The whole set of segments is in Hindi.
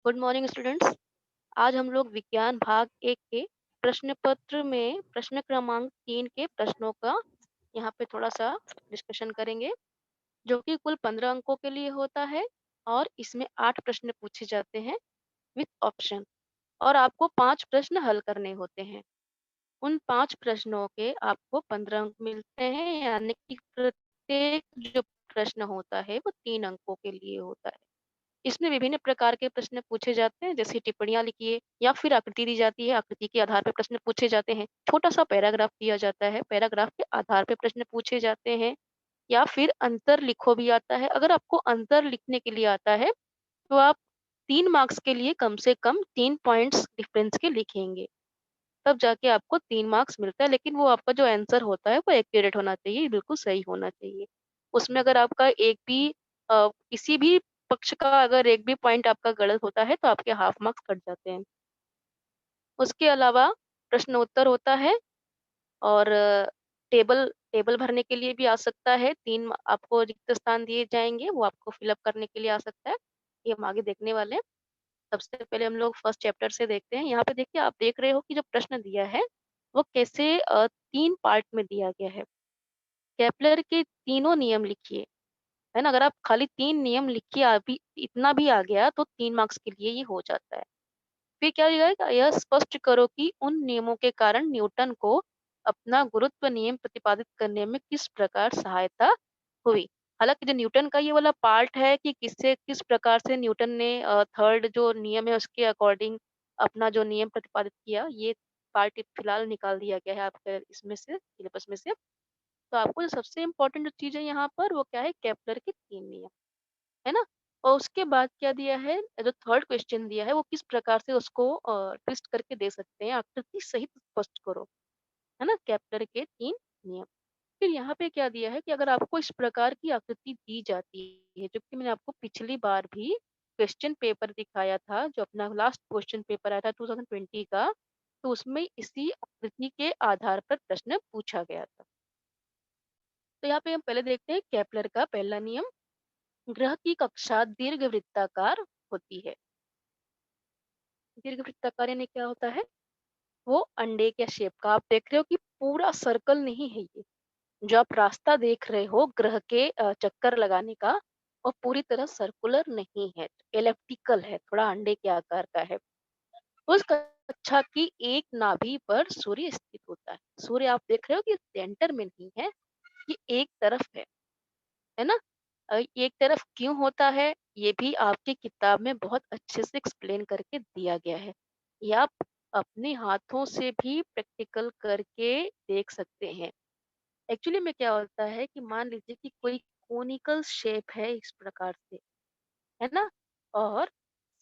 Good morning students. आज हम लोग विज्ञान भाग 1 के प्रश्न पत्र में प्रश्न क्रमांक 3 के प्रश्नों का यहाँ पे थोड़ा-सा डिस्कशन करेंगे, जो कि कुल 15 अंकों के लिए होता है और इसमें 8 प्रश्न पूछे जाते हैं विथ ऑप्शन और आपको 5 प्रश्न हल करने होते हैं। उन 5 प्रश्नों के आपको 15 अंक मिलते हैं, यानी कि प्रत्येक जो प्रश्न होता है वो 3 अंकों के लिए होता है। इसमें विभिन्न प्रकार के प्रश्न पूछे जाते हैं, जैसे टिप्पणियाँ लिखिए या फिर आकृति दी जाती है, आकृति के आधार पर प्रश्न पूछे जाते हैं। छोटा-सा पैराग्राफ दिया जाता है, पैराग्राफ के आधार पे प्रश्न पूछे जाते हैं या फिर अंतर लिखो भी आता है। अगर आपको अंतर लिखने के लिए आता है, तो आप 3 मार्क्स के लिए कम से कम 3 पॉइंट्स डिफरेंस के लिखेंगे, तब जाके आपको 3 मार्क्स मिलता है। लेकिन वो आपका जो आंसर होता है, वो एक्यूरेट होना चाहिए, बिल्कुल सही होना चाहिए। उसमें अगर आपका एक भी किसी भी पक्ष का अगर एक भी पॉइंट आपका गलत होता है, तो आपके हाफ मार्क्स कट जाते हैं। उसके अलावा प्रश्न उत्तर होता है और टेबल टेबल भरने के लिए भी आ सकता है। 3 आपको रिक्त स्थान दिए जाएँगे, वो आपको फिल अप करने के लिए आ सकता है। ये हम आगे देखने वाले हैं। सबसे पहले हम लोग फर्स्ट चैप्टर से देखते हैं। यहाँ पे देखिए, आप देख रहे हो कि जो प्रश्न दिया है, वो कैसे 3 पार्ट में दिया गया है। केपलर के तीनों नियम लिखिए, है ना? अगर आप खाली 3 नियम लिख के अभी इतना भी आ गया, तो 3 मार्क्स के लिए ये हो जाता है। फिर क्या दिया गया? यह स्पष्ट करो कि उन नियमों के कारण न्यूटन को अपना गुरुत्व नियम प्रतिपादित करने में किस प्रकार सहायता हुई। हालाँकि जो न्यूटन का ये वाला पार्ट है कि किस प्रकार से न्यूटन ने थर्ड जो नियम है उसके अकॉर्डिंग अपना जो नियम प्रतिपादित किया, ये पार्ट फिलहाल निकाल दिया गया है आपके इसमें से सिलेबस में से। तो आपको जो सबसे इम्पोर्टेंट जो चीज़ है यहाँ पर, वो क्या है? केपलर के 3 नियम। है ना? और उसके बाद क्या दिया है, जो थर्ड क्वेश्चन दिया है वो किस प्रकार से उसको ट्विस्ट करके दे सकते हैं, आकृति सहित स्पष्ट करो, है ना? केपलर के 3 नियम। फिर यहाँ पे क्या दिया है कि अगर आपको इस प्रकार की आकृति दी जाती है, जो कि मैंने आपको पिछली बार भी क्वेश्चन पेपर दिखाया था, जो अपना लास्ट क्वेश्चन पेपर आया था 2020 का, तो उसमें इसी आकृति के आधार पर प्रश्न पूछा गया था। तो यहाँ पे हम पहले देखते हैं केपलर का पहला नियम, ग्रह की कक्षा दीर्घवृत्ताकार होती है। दीर्घवृत्ताकार यानी क्या होता है? वो अंडे के शेप का। आप देख रहे हो कि पूरा सर्कल नहीं है ये। जो आप रास्ता देख रहे हो ग्रह के चक्कर लगाने का, वो पूरी तरह सर्कुलर नहीं है, एलिप्टिकल है, थोड़ा अंडे के आकार का है। उस कक्षा की एक नाभि पर सूर्य स्थित होता है। सूर्य आप देख रहे हो कि सेंटर में नहीं है, ये एक तरफ है ना? एक तरफ क्यों होता है, ये भी आपकी किताब में बहुत अच्छे से एक्सप्लेन करके दिया गया है। ये आप अपने हाथों से भी प्रैक्टिकल करके देख सकते हैं। एक्चुअली में क्या होता है कि मान लीजिए कि कोई कोनिकल शेप है इस प्रकार से, है ना? और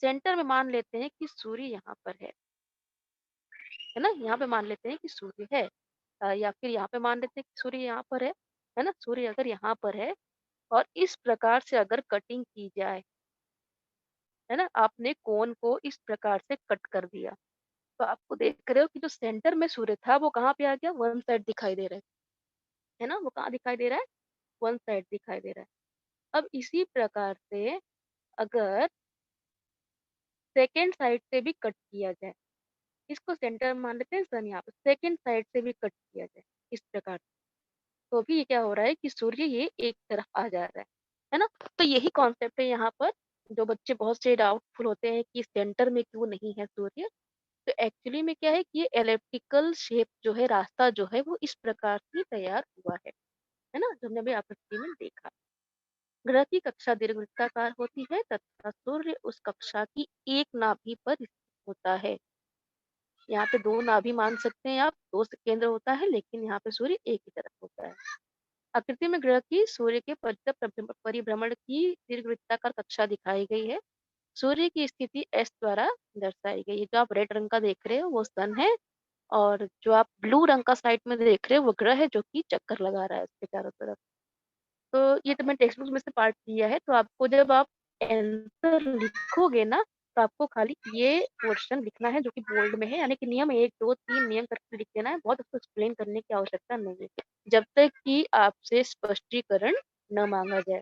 सेंटर में मान लेते हैं कि सूर्य यहाँ पर है ना? यहाँ पे मान लेते हैं कि सूर्य है। या फिर यहाँ पे मान लेते हैं कि सूर्य यहाँ पर है ना? सूर्य अगर यहाँ पर है और इस प्रकार से अगर कटिंग की जाए, है ना? आपने कोन को इस प्रकार से कट कर दिया, तो आपको देख रहे हो कि जो सेंटर में सूर्य था वो कहाँ पे आ गया? वन साइड दिखाई दे रहा है ना? वो कहाँ दिखाई दे रहा है? वन साइड दिखाई दे रहा है। अब इसी प्रकार से अगर सेकंड साइड से भी कट किया जाए, इसको सेंटर मान लेते हैं सन, यहाँ पे सेकंड साइड से भी कट किया जाए इस प्रकार से, तो भी ये क्या हो रहा है कि सूर्य ये एक तरफ आ जा रहा है ना? तो यही कॉन्सेप्ट है यहाँ पर। जो बच्चे बहुत से डाउटफुल होते हैं कि सेंटर में क्यों नहीं है सूर्य, तो एक्चुअली में क्या है कि ये एलिप्टिकल शेप जो है, रास्ता जो है वो इस प्रकार से तैयार हुआ है ना? जो हमने अभी आकृति में देखा। ग्रह की कक्षा दीर्घवृत्ताकार होती है तथा सूर्य उस कक्षा की एक नाभि पर स्थित होता है। यहाँ पे 2 नाभि मान सकते हैं आप, 2 से केंद्र होता है, लेकिन यहाँ पे सूर्य एक ही तरफ होता है। आकृति में ग्रह की सूर्य के परिभ्रमण की दीर्घवृत्ताकार कक्षा दिखाई गई है। सूर्य की स्थिति एस द्वारा दर्शाई गई है। जो आप रेड रंग का देख रहे हो वो सन है और जो आप ब्लू रंग का साइड में देख रहे हो वो ग्रह है, जो कि चक्कर लगा रहा है उसके चारों तरफ। तो ये तो मैंने टेक्स्ट बुक में से पार्ट दिया है, तो आपको जब आप आंसर लिखोगे ना, तो आपको खाली ये पोर्शन लिखना है जो कि बोल्ड में है, यानी कि नियम 1, 2, 3 नियम करके लिख देना है। बहुत उसको एक्सप्लेन करने की आवश्यकता नहीं है, जब तक कि आपसे स्पष्टीकरण न मांगा जाए।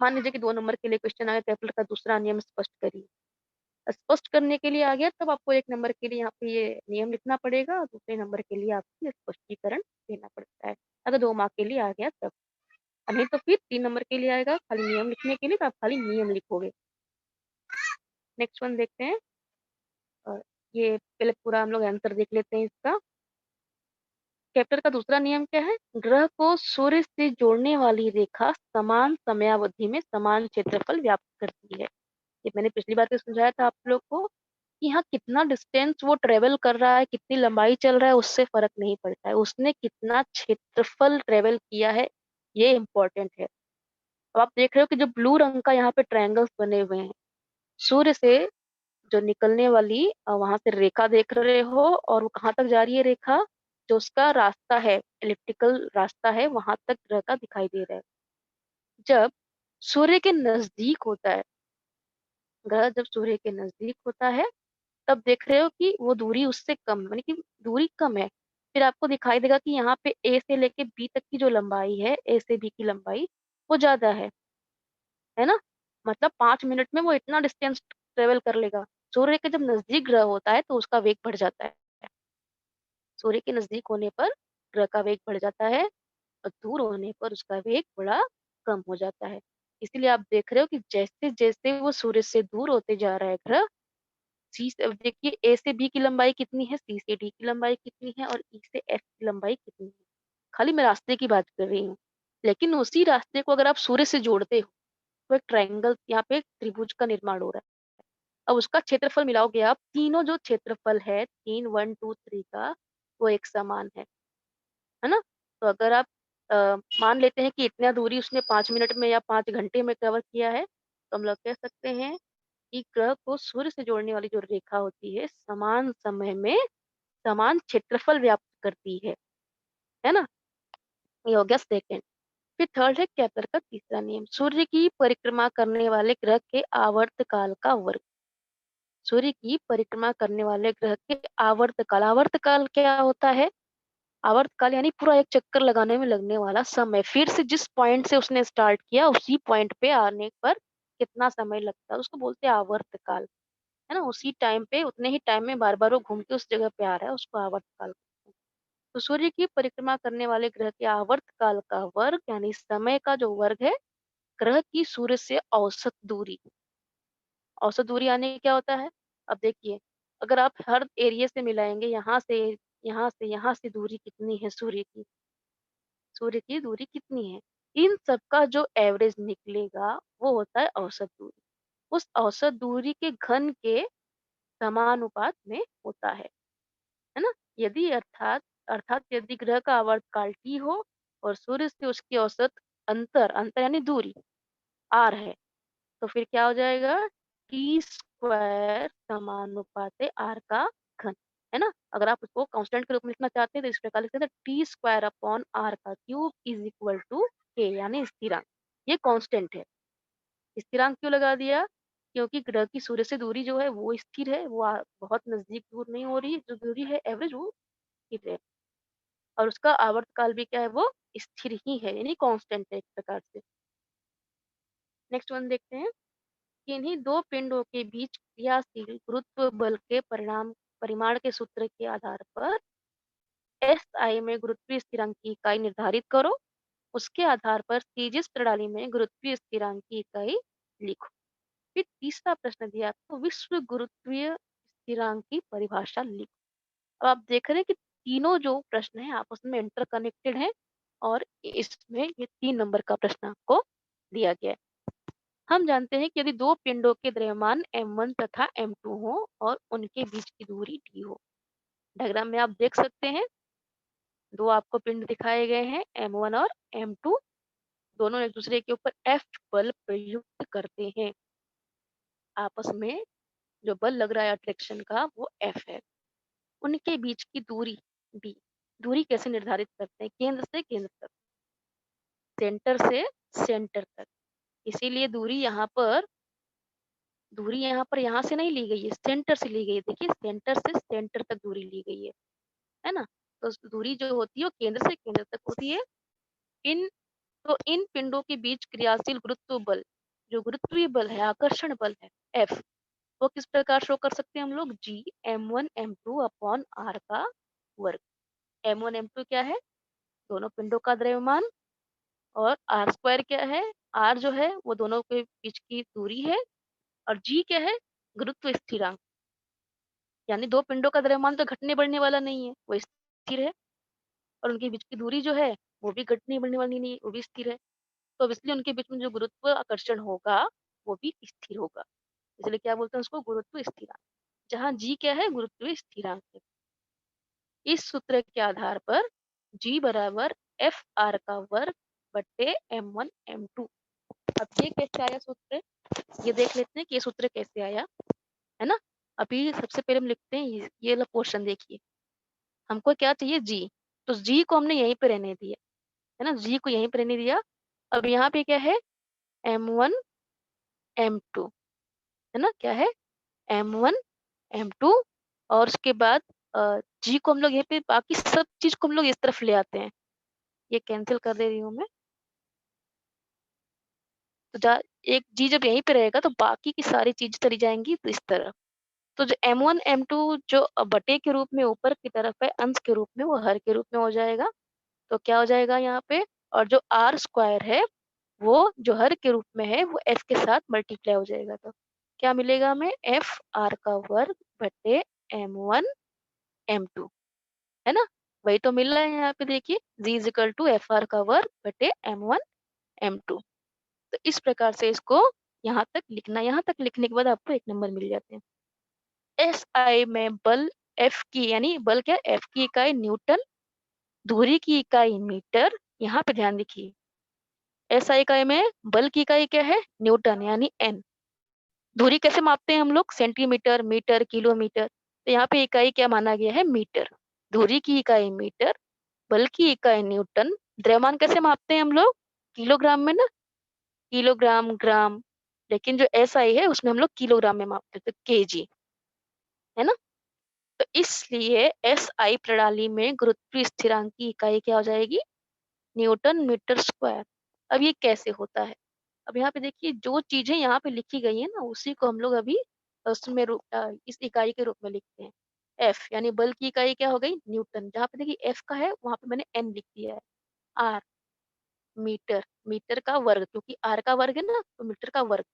मान लीजिए कि 2 नंबर के लिए क्वेश्चन आया, केपलर का दूसरा नियम स्पष्ट करिए। स्पष्ट करने के लिए आ गया तब आपको 1 नंबर के लिए यहाँ पे ये नियम लिखना पड़ेगा, दूसरे नंबर के लिए आपको ये स्पष्टीकरण देना पड़ता है। अगर 2 मार्क के लिए आ गया तब। नहीं तो फिर 3 नंबर के लिए आएगा खाली नियम लिखने के लिए, तो आप खाली नियम लिखोगे। नेक्स्ट वन देखते हैं। ये पहले पूरा हम लोग आंसर देख लेते हैं इसका। चैप्टर का दूसरा नियम क्या है? ग्रह को सूर्य से जोड़ने वाली रेखा समान समयावधि में समान क्षेत्रफल व्याप्त करती है। ये मैंने पिछली बार भी समझाया था आप लोग को कि यहाँ कितना डिस्टेंस वो ट्रेवल कर रहा है, कितनी लंबाई चल रहा है, उससे फर्क नहीं पड़ता है, उसने कितना क्षेत्रफल ट्रेवल किया है, ये इम्पोर्टेंट है। अब आप देख रहे हो कि जो ब्लू रंग का यहाँ पे ट्रायंगल्स बने हुए हैं, सूर्य से जो निकलने वाली वहां से रेखा देख रहे हो, और वो कहाँ तक जा रही है रेखा, जो उसका रास्ता है, इलिप्टिकल रास्ता है, वहां तक ग्रह का दिखाई दे रहा है। जब सूर्य के नजदीक होता है, ग्रह जब सूर्य के नजदीक होता है, तब देख रहे हो कि वो दूरी उससे कम, यानी कि दूरी कम है। फिर आपको दिखाई देगा कि यहाँ पे ए से लेके बी तक की जो लंबाई है, ए से बी की लंबाई, वो ज्यादा है ना। मतलब 5 मिनट में वो इतना डिस्टेंस ट्रेवल कर लेगा। सूर्य के जब नजदीक ग्रह होता है तो उसका वेग बढ़ जाता है। सूर्य के नजदीक होने पर ग्रह का वेग बढ़ जाता है, और दूर होने पर उसका वेग बड़ा कम हो जाता है। इसीलिए आप देख रहे हो कि जैसे जैसे वो सूर्य से दूर होते जा रहा है ग्रह, सी से, अब देखिए ए से बी की लंबाई कितनी है, सी से डी की लंबाई कितनी है, और ई से एफ की लंबाई कितनी है। खाली मैं रास्ते की बात कर रही हूँ। लेकिन उसी रास्ते को अगर आप सूर्य से जोड़ते हो तो एक ट्रायंगल, यहाँ पे एक त्रिभुज का निर्माण हो रहा है। अब उसका क्षेत्रफल मिलाओगे आप, तीनों जो क्षेत्रफल है, 3 1 2 3 का, वो एक समान है ना। तो अगर आप मान लेते हैं कि इतना दूरी उसने 5 मिनट में या 5 घंटे में कवर किया है, तो हम लोग कह सकते हैं कि ग्रह को सूर्य से जोड़ने वाली जो रेखा होती है, समान समय में समान क्षेत्रफल व्याप्त करती है ना। ये हो गया सेकेंड। फिर थर्ड है केपलर का तीसरा नियम, सूर्य की परिक्रमा करने वाले ग्रह के आवर्तकाल का वर्ग। सूर्य की परिक्रमा करने वाले ग्रह के आवर्तकाल, आवर्तकाल क्या होता है? आवर्तकाल यानी पूरा एक चक्कर लगाने में लगने वाला समय, फिर से जिस पॉइंट से उसने स्टार्ट किया उसी पॉइंट पे आने पर कितना समय लगता है, उसको बोलते हैं आवर्तकाल, है ना। उसी टाइम पे, उतने ही टाइम में बार बार वो घूम के उस जगह पे आ रहा है, उसको आवर्तकाल कहते हैं। तो सूर्य की परिक्रमा करने वाले ग्रह के आवर्तकाल का वर्ग यानी समय का जो वर्ग है, ग्रह की सूर्य से औसत दूरी। औसत दूरी यानी क्या होता है? अब देखिए, अगर आप हर एरिया से मिलाएंगे, यहाँ से दूरी कितनी है सूर्य की, सूर्य की दूरी कितनी है, इन सब का जो एवरेज निकलेगा वो होता है औसत दूरी। उस औसत दूरी के घन के समानुपात में होता है ना। यदि अर्थात अर्थात यदि ग्रह का आवर्तकाल टी हो और सूर्य से उसकी औसत अंतर अंतर यानी दूरी आर है, तो फिर क्या हो जाएगा? टी स्क्वायर समानुपाते आर का घन, है ना। अगर आप उसको कांस्टेंट के रूप में लिखना चाहते हैं तो इस प्रकार लिख सकते हैं, टी स्क्वायर अपॉन आर का क्यूब इज इक्वल टू के, यानी स्थिरांक। ये कांस्टेंट है। स्थिरांक क्यों लगा दिया? क्योंकि ग्रह की सूर्य से दूरी जो है वो स्थिर है, वो बहुत नजदीक दूर नहीं हो रही है, जो दूरी है एवरेज वो स्थिर है। और उसका आवर्तकाल भी क्या है, वो स्थिर ही है, यानी कांस्टेंट है एक प्रकार से। नेक्स्ट वन देखते हैं। किन्हीं दो पिंडों के बीच क्रियाशील गुरुत्व बल के परिमाण के सूत्र के आधार पर एस आई में गुरुत्वीय स्थिरांक की इकाई निर्धारित करो। उसके आधार पर तेजिस प्रणाली में गुरुत्वीय स्थिरांक की इकाई लिखो। फिर तीसरा प्रश्न दिया आपको, विश्व गुरुत्वीय स्थिरांक की परिभाषा लिखो। अब आप देख रहे हैं कि तीनों जो प्रश्न है आपस में इंटरकनेक्टेड है, और इसमें ये 3 नंबर का प्रश्न आपको दिया गया है। हम जानते हैं कि यदि दो पिंडों के द्रव्यमान m1 तथा m2 हो और उनके बीच की दूरी d हो। डायग्राम में आप देख सकते हैं, दो आपको पिंड दिखाए गए हैं, m1 और m2। दोनों एक दूसरे के ऊपर F बल प्रयुक्त करते हैं। आपस में जो बल लग रहा है अट्रैक्शन का, वो F है। उनके बीच की दूरी d। दूरी कैसे निर्धारित करते हैं? केंद्र से केंद्र तक, सेंटर से सेंटर तक। इसीलिए दूरी यहाँ पर यहाँ से नहीं ली गई है, सेंटर से ली गई है। देखिए, सेंटर से सेंटर तक दूरी ली गई है ना। तो दूरी जो होती है वो केंद्र से केंद्र तक होती है। इन इन पिंडों के बीच क्रियाशील गुरुत्व बल, जो गुरुत्वीय बल है, आकर्षण बल है, एफ, वो किस प्रकार शो कर सकते हैं हम लोग? G m1 m2 upon r का वर्ग। m1 m2 क्या है? दोनों पिंडों का द्रव्यमान। और r स्क्वायर क्या है? r जो है वो दोनों के बीच की दूरी है। और g क्या है? गुरुत्व स्थिरांक। यानी दो पिंडों का द्रव्यमान तो घटने बढ़ने वाला नहीं है, वो स्थिर है। और उनके बीच की दूरी जो है वो भी घटने बढ़ने वाली नहीं है, वो भी स्थिर है। तो अब इसलिए उनके बीच में जो गुरुत्व आकर्षण होगा वो भी स्थिर होगा। इसलिए क्या बोलते हैं उसको? गुरुत्व स्थिरांक। जहाँ g क्या है? गुरुत्व स्थिरांक है। इस सूत्र के आधार पर g बराबर एफ आर का वर्ग बट्टे m1 m2। अब ये कैसे आया सूत्र? ये देख लेते हैं कि ये सूत्र कैसे आया, है ना। अभी सबसे पहले हम लिखते हैं ये वाला पोर्शन। देखिए हमको क्या चाहिए? g। तो g को हमने यहीं पे रहने दिया, है ना। g को यहीं पे रहने दिया। अब यहाँ पे क्या है? m1 m2, है ना। क्या है? m1 m2। और उसके बाद g को हम लोग यहीं पे, बाकी सब चीज को हम लोग इस तरफ ले आते हैं। ये कैंसिल कर दे रही हूँ मैं। तो एक जी जब यहीं पे रहेगा तो बाकी की सारी चीज चली जाएंगी तो इस तरफ। तो जो m1 m2 जो बटे के रूप में ऊपर की तरफ है, अंश के रूप में, वो हर के रूप में हो जाएगा। तो क्या हो जाएगा यहाँ पे? और जो आर स्क्वायर है वो जो हर के रूप में है वो एफ के साथ मल्टीप्लाई हो जाएगा। तो क्या मिलेगा हमें? एफ आर का वर्ग बटे m1 m2, है ना। वही तो मिल रहा है यहाँ पे। देखिए G is equal to F R का वर्ग बटे m1 m2। तो इस प्रकार से इसको यहाँ तक लिखना। यहाँ तक लिखने के बाद आपको एक नंबर मिल जाते हैं। एस आई में बल एफ की, यानी बल क्या? एफ की इकाई न्यूटन, दूरी की इकाई मीटर। यहाँ पे ध्यान देखिए, एस आई इकाई में बल की इकाई क्या है? न्यूटन यानी एन। दूरी कैसे मापते हैं हम लोग? Centimetre, metre, kilometre. तो यहाँ पे इकाई क्या माना गया है? मीटर। दूरी की इकाई मीटर, बल की इकाई न्यूटन। द्रव्यमान कैसे मापते हैं हम लोग? किलोग्राम में ना, किलोग्राम, ग्राम। लेकिन जो एस आई है उसमें हम लोग किलोग्राम में मापते थे, केजी, है ना। तो इसलिए एस आई प्रणाली में गुरुत्व स्थिरांक की इकाई क्या हो जाएगी? Newton metre square. अब ये कैसे होता है? अब यहाँ पे देखिए जो चीजें यहाँ पे लिखी गई है ना उसी को हम लोग अभी उसमें इस इकाई के रूप में लिखते हैं। एफ यानी बल की इकाई क्या हो गई? न्यूटन। जहाँ पे देखिए एफ का है वहां पे मैंने एन लिख दिया है। आर मीटर, मीटर का वर्ग, क्योंकि आर का वर्ग है ना तो मीटर का वर्ग।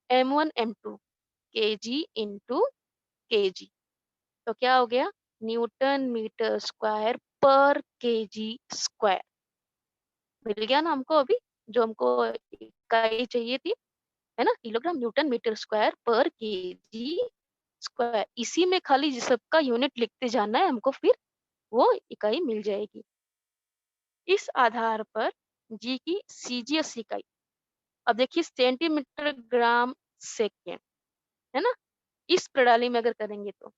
m1 m2 kg into KG. तो क्या हो गया? न्यूटन मीटर स्क्वायर पर केजी स्क्वायर। मिल गया ना हमको अभी जो हमको इकाई चाहिए थी, है ना। किलोग्राम न्यूटन मीटर स्क्वायर पर केजी स्क्वायर। इसी में खाली सबका यूनिट लिखते जाना है हमको, फिर वो इकाई मिल जाएगी। इस आधार पर जी की सीजीएस इकाई, अब देखिए सेंटीमीटर, ग्राम, सेकेंड, है ना। इस प्रणाली में अगर करेंगे तो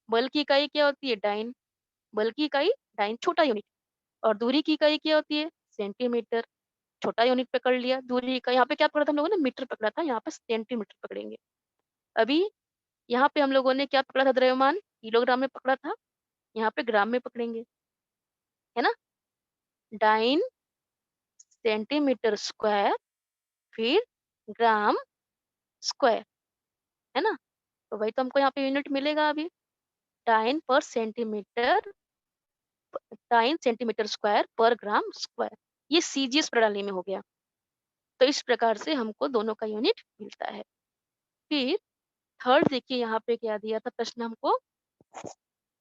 बल की इकाई क्या होती है? डाइन। बल की इकाई डाइन, छोटा यूनिट। और दूरी की इकाई क्या होती है? सेंटीमीटर, छोटा यूनिट पकड़ लिया। दूरी का यहाँ पे क्या पकड़ा था हम लोगों ने? मीटर पकड़ा था। यहाँ पे सेंटीमीटर पकड़ेंगे। अभी यहाँ पे हम लोगों ने क्या पकड़ा था? द्रव्यमान किलोग्राम में पकड़ा था। यहाँ पे ग्राम में पकड़ेंगे, है ना। डाइन सेंटीमीटर स्क्वायर, फिर ग्राम स्क्वायर, है ना। तो वही तो हमको यहाँ पे यूनिट मिलेगा अभी। डाइन पर सेंटीमीटर, डाइन सेंटीमीटर स्क्वायर पर ग्राम स्क्वायर। ये सीजीएस प्रणाली में हो गया। तो इस प्रकार से हमको दोनों का यूनिट मिलता है। फिर थर्ड देखिए यहाँ पे क्या दिया था प्रश्न हमको?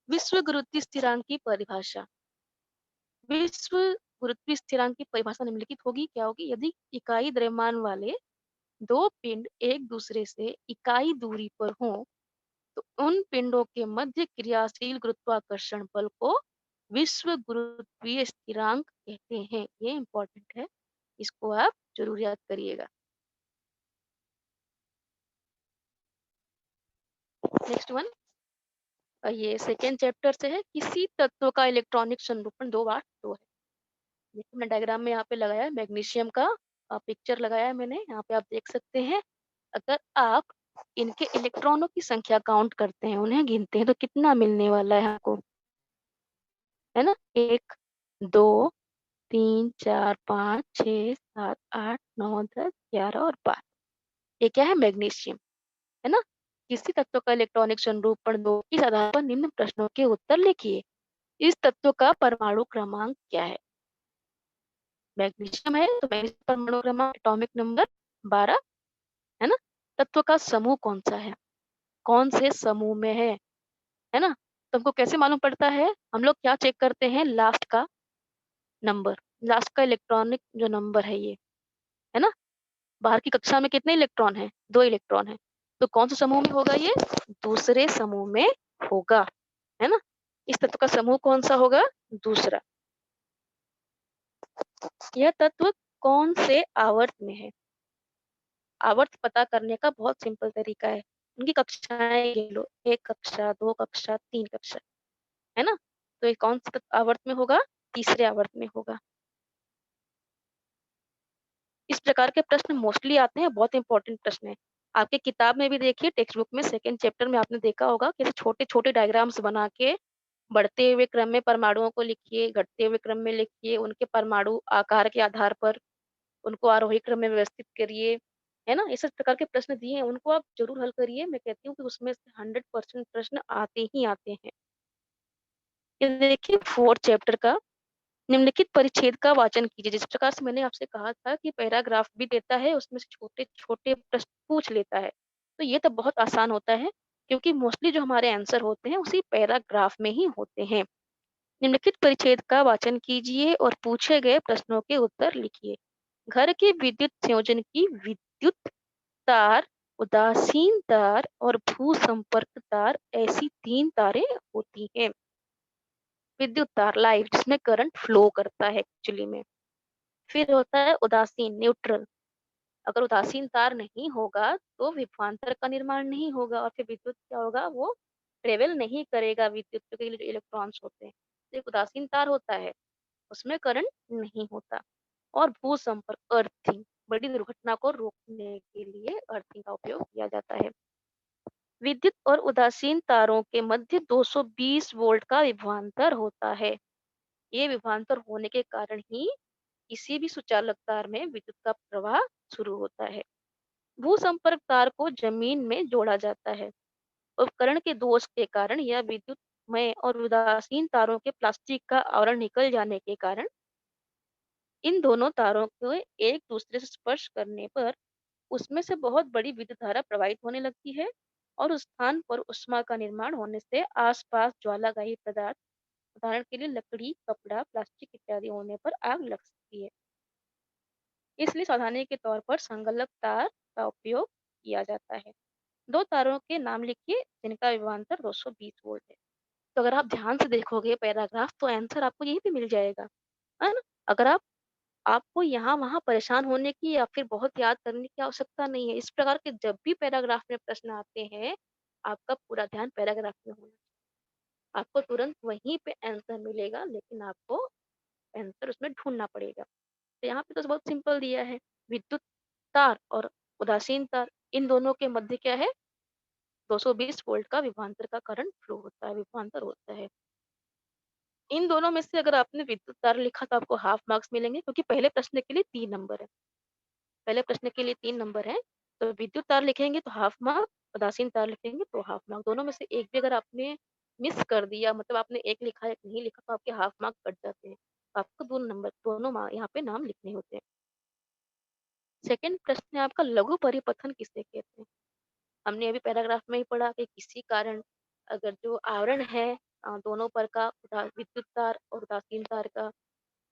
विश्व गुरुत्व स्थिरांक की परिभाषा। विश्व गुरुत्व स्थिरांक की परिभाषा निम्नलिखित होगी। क्या होगी? यदि इकाई द्रव्यमान वाले दो पिंड एक दूसरे से इकाई दूरी पर हों तो उन पिंडों के मध्य क्रियाशील गुरुत्वाकर्षण बल को विश्व गुरुत्वीय स्थिरांक कहते हैं। ये इंपॉर्टेंट है, इसको आप जरूर याद करिएगा। नेक्स्ट वन, ये सेकेंड चैप्टर से है। किसी तत्व का इलेक्ट्रॉनिक संरूपण 2 बार 2 है। देखिए मैं डायग्राम में यहाँ पे लगाया है मैग्नीशियम का पिक्चर लगाया है मैंने। यहाँ पे आप देख सकते हैं। अगर आप इनके इलेक्ट्रॉनों की संख्या काउंट करते हैं, उन्हें गिनते हैं, तो कितना मिलने वाला है आपको? है ना, 1 2 3 4 5 6 7 8 9 10 11 और 12। ये क्या है? मैग्नीशियम, है ना। किसी तत्व का इलेक्ट्रॉनिक संरूपण दो इस आधार पर निम्न प्रश्नों के उत्तर लिखिए। इस तत्व का परमाणु क्रमांक क्या है? मैग्नीशियम है तो मैग्नीशियम परमाणु क्रमांक एटॉमिक नंबर 12 है ना? तत्व का समूह कौन-सा है? कौन से समूह में है ना? तो हमको कैसे मालूम पड़ता है? हम लोग क्या चेक करते हैं लास्ट का नंबर, लास्ट का इलेक्ट्रॉनिक जो नंबर है ये, है ना? बाहर की कक्षा में कितने इलेक्ट्रॉन हैं? 2 इलेक्ट्रॉन हैं। तो कौन से समूह में होगा ये? दूसरे समूह में होगा, है ना? इस तत्व का समूह कौन-सा होगा? दूसरा। यह तत्व कौन से आवर्त में है? आवर्त पता करने का बहुत सिंपल तरीका है। उनकी कक्षाएँ ले लो, 1 कक्षा, 2 कक्षा, 3 कक्षा, है ना? तो ये कौन से आवर्त में होगा? तीसरे आवर्त में होगा। इस प्रकार के प्रश्न मोस्टली आते हैं, बहुत इंपॉर्टेंट प्रश्न है। आपकी किताब में भी देखिए टेक्स्ट बुक में सेकंड चैप्टर में आपने देखा होगा कैसे छोटे-छोटे डायग्राम्स बना के बढ़ते हुए क्रम में परमाणुओं को लिखिए, घटते हुए क्रम में लिखिए, उनके परमाणु आकार के आधार पर उनको आरोही क्रम में व्यवस्थित करिए, है ना? इस प्रकार के प्रश्न दिए हैं, उनको आप ज़रूर हल करिए। मैं कहती हूँ कि उसमें से 100% प्रश्न आते ही आते हैं। ये देखिए 4th चैप्टर का निम्नलिखित परिच्छेद का वाचन कीजिए। जिस प्रकार से मैंने आपसे कहा था कि पैराग्राफ भी देता है, उसमें से छोटे-छोटे प्रश्न पूछ लेता है। तो ये तो बहुत आसान होता है, क्योंकि मोस्टली जो हमारे आंसर होते हैं, उसी पैराग्राफ में ही होते हैं। निम्नलिखित परिच्छेद का वाचन कीजिए और पूछे गए प्रश्नों के उत्तर लिखिए। घर के विद्युत संयोजन की विद्युत तार, उदासीन तार और भू संपर्क तार ऐसी 3 तारें होती हैं। विद्युत तार लाइट जिसमें करंट फ्लो करता है एक्चुअली में। फिर होता है उदासीन न्यूट्रल। अगर उदासीन तार नहीं होगा तो विभवांतर का निर्माण नहीं होगा और फिर विद्युत क्या होगा वो ट्रेवल नहीं करेगा विद्युत क्योंकि जो इलेक्ट्रॉन्स होते हैं। तो एक उदासीन तार होता है उसमें करंट नहीं होता। और भू संपर्क अर्थिंग बड़ी दुर्घटना को रोकने के लिए अर्थिंग का उपयोग किया जाता है। विद्युत और उदासीन तारों के मध्य 220 वोल्ट का विभवांतर होता है। ये विभवांतर होने के कारण ही किसी भी सुचालक तार में विद्युत का प्रवाह शुरू होता है। भू संपर्क तार को जमीन में जोड़ा जाता है। उपकरण के दोष के कारण या विद्युतमय और उदासीन तारों के प्लास्टिक का आवरण निकल जाने के कारण इन दोनों तारों को एक दूसरे से स्पर्श करने पर उसमें से बहुत बड़ी विद्युत धारा प्रवाहित होने लगती है और उस स्थान पर उष्मा का निर्माण होने से आसपास ज्वालाग्राही पदार्थ उदाहरण के लिए लकड़ी, कपड़ा, प्लास्टिक इत्यादि होने पर आग लग सकती है। इसलिए सावधानी के तौर पर संगलक तार का उपयोग किया जाता है। 2 तारों के नाम लिखिए जिनका विभवांतर 220 वोल्ट है। तो अगर आप ध्यान से देखोगे पैराग्राफ तो आंसर आपको यहीं पे मिल जाएगा, है ना? अगर आपको यहाँ-वहाँ परेशान होने की या फिर बहुत याद करने की आवश्यकता नहीं है। इस प्रकार के जब भी पैराग्राफ में प्रश्न आते हैं, आपका पूरा ध्यान पैराग्राफ में होना चाहिए। आपको तुरंत वहीं पे आंसर मिलेगा लेकिन आपको आंसर उसमें ढूँढना पड़ेगा। तो यहाँ पे तो बहुत सिंपल दिया है, विद्युत तार और उदासीन तार इन दोनों के मध्य क्या है 220 वोल्ट का विभवांतर का करंट फ्लो होता है, विभवांतर होता है। इन दोनों में से अगर आपने विद्युत तार लिखा तो आपको हाफ मार्क्स मिलेंगे क्योंकि पहले प्रश्न के लिए 3 नंबर है। पहले प्रश्न के लिए 3 नंबर हैं, तो विद्युत तार लिखेंगे तो हाफ मार्क, उदासीन तार लिखेंगे तो हाफ मार्क। दोनों में से एक भी अगर आपने मिस कर दिया मतलब आपने एक लिखा, एक नहीं लिखा तो आपके हाफ मार्क कट जाते हैं। आपको 2 नंबर दोनों यहाँ पे नाम लिखने होते हैं। सेकंड प्रश्न है आपका लघु परिपथन किसे कहते हैं? हमने अभी पैराग्राफ में ही पढ़ा कि किसी कारण अगर जो आवरण है दोनों पर का विद्युत तार और उदासीन तार का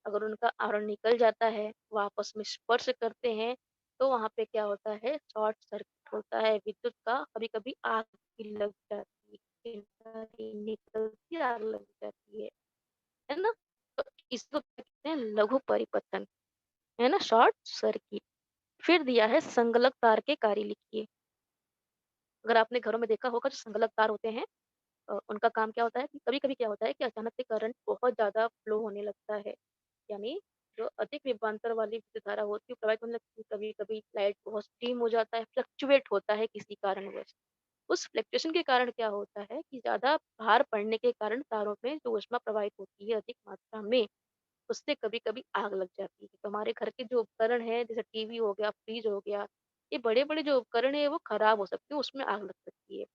अगर उनका आवरण निकल जाता है, वो आपस में स्पर्श करते हैं, तो वहाँ पे क्या होता है शॉर्ट सर्किट होता है विद्युत का कभी-कभी आग भी लग जाती है, निकलती आग लग जाती है ना? तो इसको कहते हैं लघु परिपतन, है ना? Short circuit. फिर दिया है संगलक तार के कार्य लिखिए। अगर आपने घरों में देखा होगा जो संगलक तार होते हैं उनका काम क्या होता है कि कभी-कभी क्या होता है कि अचानक से करंट बहुत ज़्यादा फ्लो होने लगता है। यानी जो अधिक विभवांतर वाली विद्युत धारा होती है प्रवाहित होने लगती है, कभी-कभी लाइट बहुत डिम हो जाता है, फ्लक्चुएट होता है किसी कारणवश। उस फ्लक्चुएशन के कारण क्या होता है कि ज़्यादा भार पड़ने के कारण तारों में जो ऊष्मा प्रवाहित होती है अधिक मात्रा में, उससे कभी-कभी आग लग जाती है। तो हमारे घर के जो उपकरण हैं जैसे टीवी हो गया, फ्रिज हो गया, ये बड़े-बड़े जो उपकरण हैं वो खराब हो सकते हैं, उसमें आग लग सकती है।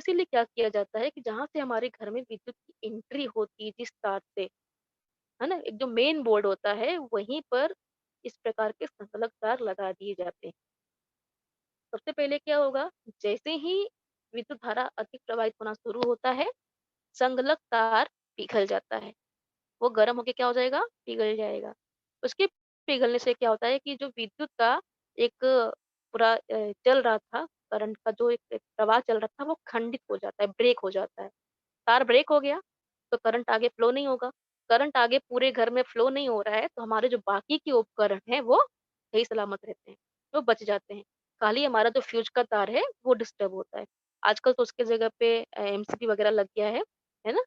इसीलिए क्या किया जाता है कि जहाँ से हमारे घर में विद्युत की एंट्री होती है जिस तार से, है ना? एक जो मेन बोर्ड होता है वहीं पर इस प्रकार के संगलक तार लगा दिए जाते हैं। सबसे पहले क्या होगा, जैसे ही विद्युत धारा अधिक प्रवाहित होना शुरू होता है, संगलक तार पिघल जाता है। वो गर्म होके क्या हो जाएगा? पिघल जाएगा। उसके पिघलने से क्या होता है कि जो विद्युत का एक पूरा चल रहा था, करंट का जो एक एक प्रवाह चल रहा था वो खंडित हो जाता है, ब्रेक हो जाता है। तार ब्रेक हो गया, तो करंट आगे फ्लो नहीं होगा। करंट आगे पूरे घर में फ्लो नहीं हो रहा है, तो हमारे जो बाकी के उपकरण हैं, वो सही सलामत रहते हैं, वो बच जाते हैं। खाली हमारा जो फ्यूज़ का तार है, वो डिस्टर्ब होता है। आजकल तो उसकी जगह पे एमसीबी वगैरह लग गया है ना?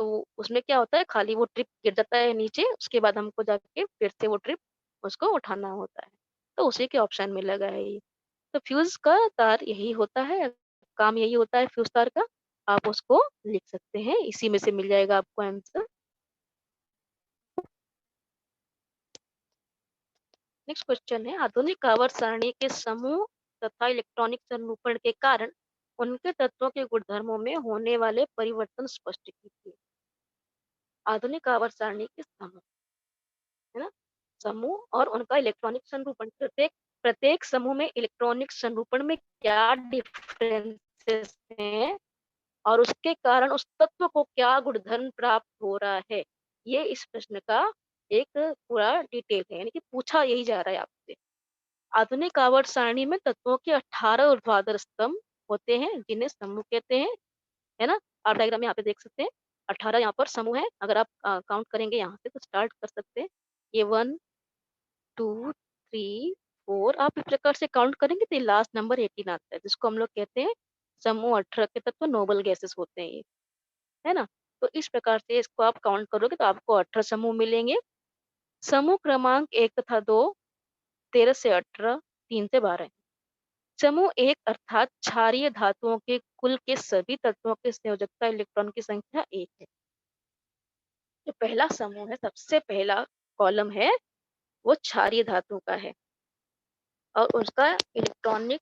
तो उसमें क्या होता है, खाली वो ट्रिप गिर जाता है नीचे, उसके बाद हमको जाके फिर से वो ट्रिप उसको उठाना होता है। तो उसी के ऑप्शन में लगा है ये। तो फ्यूज़ का तार यही होता है, काम यही होता है फ्यूज़ तार का। आप उसको लिख सकते हैं, इसी में से मिल जाएगा आपको आंसर। नेक्स्ट क्वेश्चन है, आधुनिक आवर्त सारणी के समूह तथा इलेक्ट्रॉनिक संरूपण के कारण उनके तत्वों के गुणधर्मों में होने वाले परिवर्तन स्पष्ट कीजिए। आधुनिक आवर्त सारणी के समूह, है ना? समूह और उनका इलेक्ट्रॉनिक संरूपण, प्रत्येक प्रत्येक समूह में इलेक्ट्रॉनिक संरूपण में क्या डिफरेंसेस हैं और उसके कारण उस तत्व को क्या गुणधर्म प्राप्त हो रहा है, ये इस प्रश्न का एक पूरा डिटेल है, यानी कि पूछा यही जा रहा है आपसे। आधुनिक आवर्त सारणी में तत्वों के 18 ऊर्ध्वाधर स्तंभ होते हैं जिन्हें समूह कहते हैं, है ना? आप डायग्राम में यहाँ पे देख सकते हैं, 18 यहाँ पर समूह है। अगर आप काउंट करेंगे यहाँ से तो स्टार्ट कर सकते हैं। ये 1, 2, 3, 4, आप इस प्रकार से काउंट करेंगे तो ये लास्ट नंबर 18 आता है, जिसको हम लोग कहते हैं समूह 18 के तत्व नोबल गैसेस होते हैं ये, है ना? तो इस प्रकार से इसको आप काउंट करोगे तो आपको 18 समूह मिलेंगे। समूह क्रमांक 1 तथा 2 13 से 18, 3 से 12 है। समूह 1 अर्थात क्षारीय धातुओं के कुल के सभी तत्वों की संयोजकता इलेक्ट्रॉन की संख्या 1 है। जो पहला समूह है, सबसे पहला कॉलम है, वो क्षारीय धातु का है और उसका इलेक्ट्रॉनिक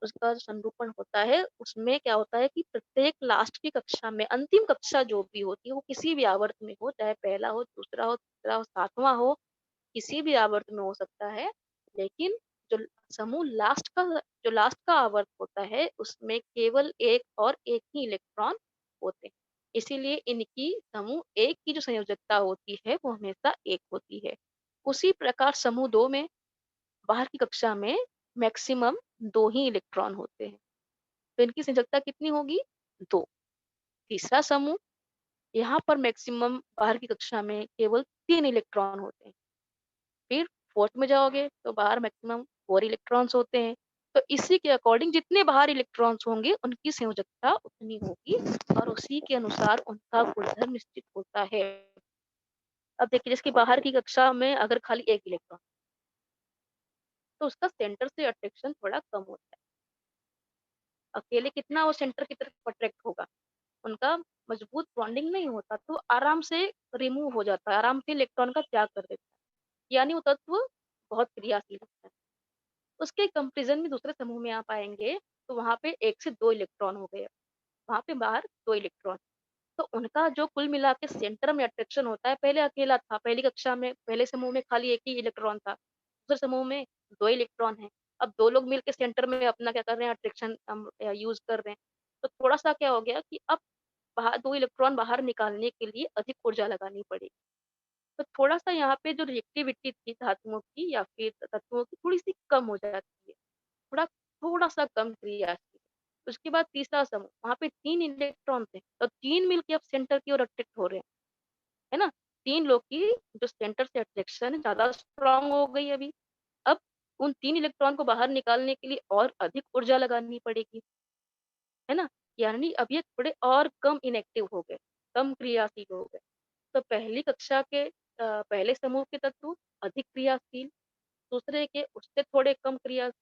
उसका जो संरूपण होता है, उसमें क्या होता है कि प्रत्येक लास्ट की कक्षा में, अंतिम कक्षा जो भी होती है, वो किसी भी आवर्त में हो, चाहे पहला हो, दूसरा हो, तीसरा हो, 7वाँ हो, किसी भी आवर्त में हो सकता है, लेकिन जो समूह लास्ट का आवर्त होता है, उसमें केवल एक और एक ही इलेक्ट्रॉन होते हैं। इसीलिए इनकी समूह 1 की जो संयोजकता होती है, वो हमेशा 1 होती है। उसी प्रकार समूह 2 में बाहर की कक्षा में मैक्सिमम 2 ही इलेक्ट्रॉन होते हैं। तो इनकी संयोजकता कितनी होगी? 2। तीसरा समूह, यहाँ पर मैक्सिमम बाहर की कक्षा में केवल 3 इलेक्ट्रॉन होते हैं। फिर 4th में जाओगे तो बाहर मैक्सिमम 4 इलेक्ट्रॉन्स होते हैं। तो इसी के अकॉर्डिंग जितने बाहर इलेक्ट्रॉन्स होंगे उनकी संयोजकता उतनी होगी और उसी के अनुसार उनका गुणधर्म निश्चित होता है। अब देखिए जैसे कि बाहर की कक्षा में अगर खाली 1 इलेक्ट्रॉन, तो उसका सेंटर से अट्रैक्शन थोड़ा कम होता है। अकेले कितना वो सेंटर की तरफ अट्रैक्ट होगा, उनका मजबूत बॉन्डिंग नहीं होता, तो आराम से रिमूव हो जाता है, आराम से इलेक्ट्रॉन का त्याग कर देता है। यानी वो तत्व बहुत क्रियाशील होता है। उसके कंपैरिजन में दूसरे समूह में आप आएँगे, तो वहाँ पे 1 से 2 इलेक्ट्रॉन हो गए। वहाँ पे बाहर 2 इलेक्ट्रॉन। तो उनका जो कुल मिला के सेंटर में अट्रैक्शन होता है, पहले अकेला था, पहली कक्षा में पहले समूह में खाली 1 ही इलेक्ट्रॉन था, दूसरे समूह में 2 इलेक्ट्रॉन हैं। अब 2 लोग मिलके सेंटर में अपना क्या कर रहे हैं, अट्रैक्शन यूज़ कर रहे हैं। तो थोड़ा-सा क्या हो गया कि अब बाहर 2 इलेक्ट्रॉन बाहर निकालने के लिए अधिक ऊर्जा लगानी पड़ेगी। तो थोड़ा-सा यहाँ पे जो रिएक्टिविटी थी धातुओं की या फिर तत्वों की, थोड़ी-सी कम हो जाती है। थोड़ा थोड़ा-सा कम क्रियाशील। उसके बाद तीसरा समूह, वहाँ पे 3 इलेक्ट्रॉन थे, तो 3 मिलके अब सेंटर की ओर अट्रैक्ट हो रहे हैं, है ना? 3 लोग की जो सेंटर से अट्रैक्शन है ज़्यादा स्ट्रॉन्ग हो गई अभी। अब उन 3 इलेक्ट्रॉन को बाहर निकालने के लिए और अधिक ऊर्जा लगानी पड़ेगी, है ना? यानी अब ये थोड़े और कम इनएक्टिव हो गए, कम क्रियाशील हो गए। तो पहली कक्षा के पहले समूह के तत्व अधिक क्रियाशील, दूसरे के उससे थोड़े कम क्रियाशील,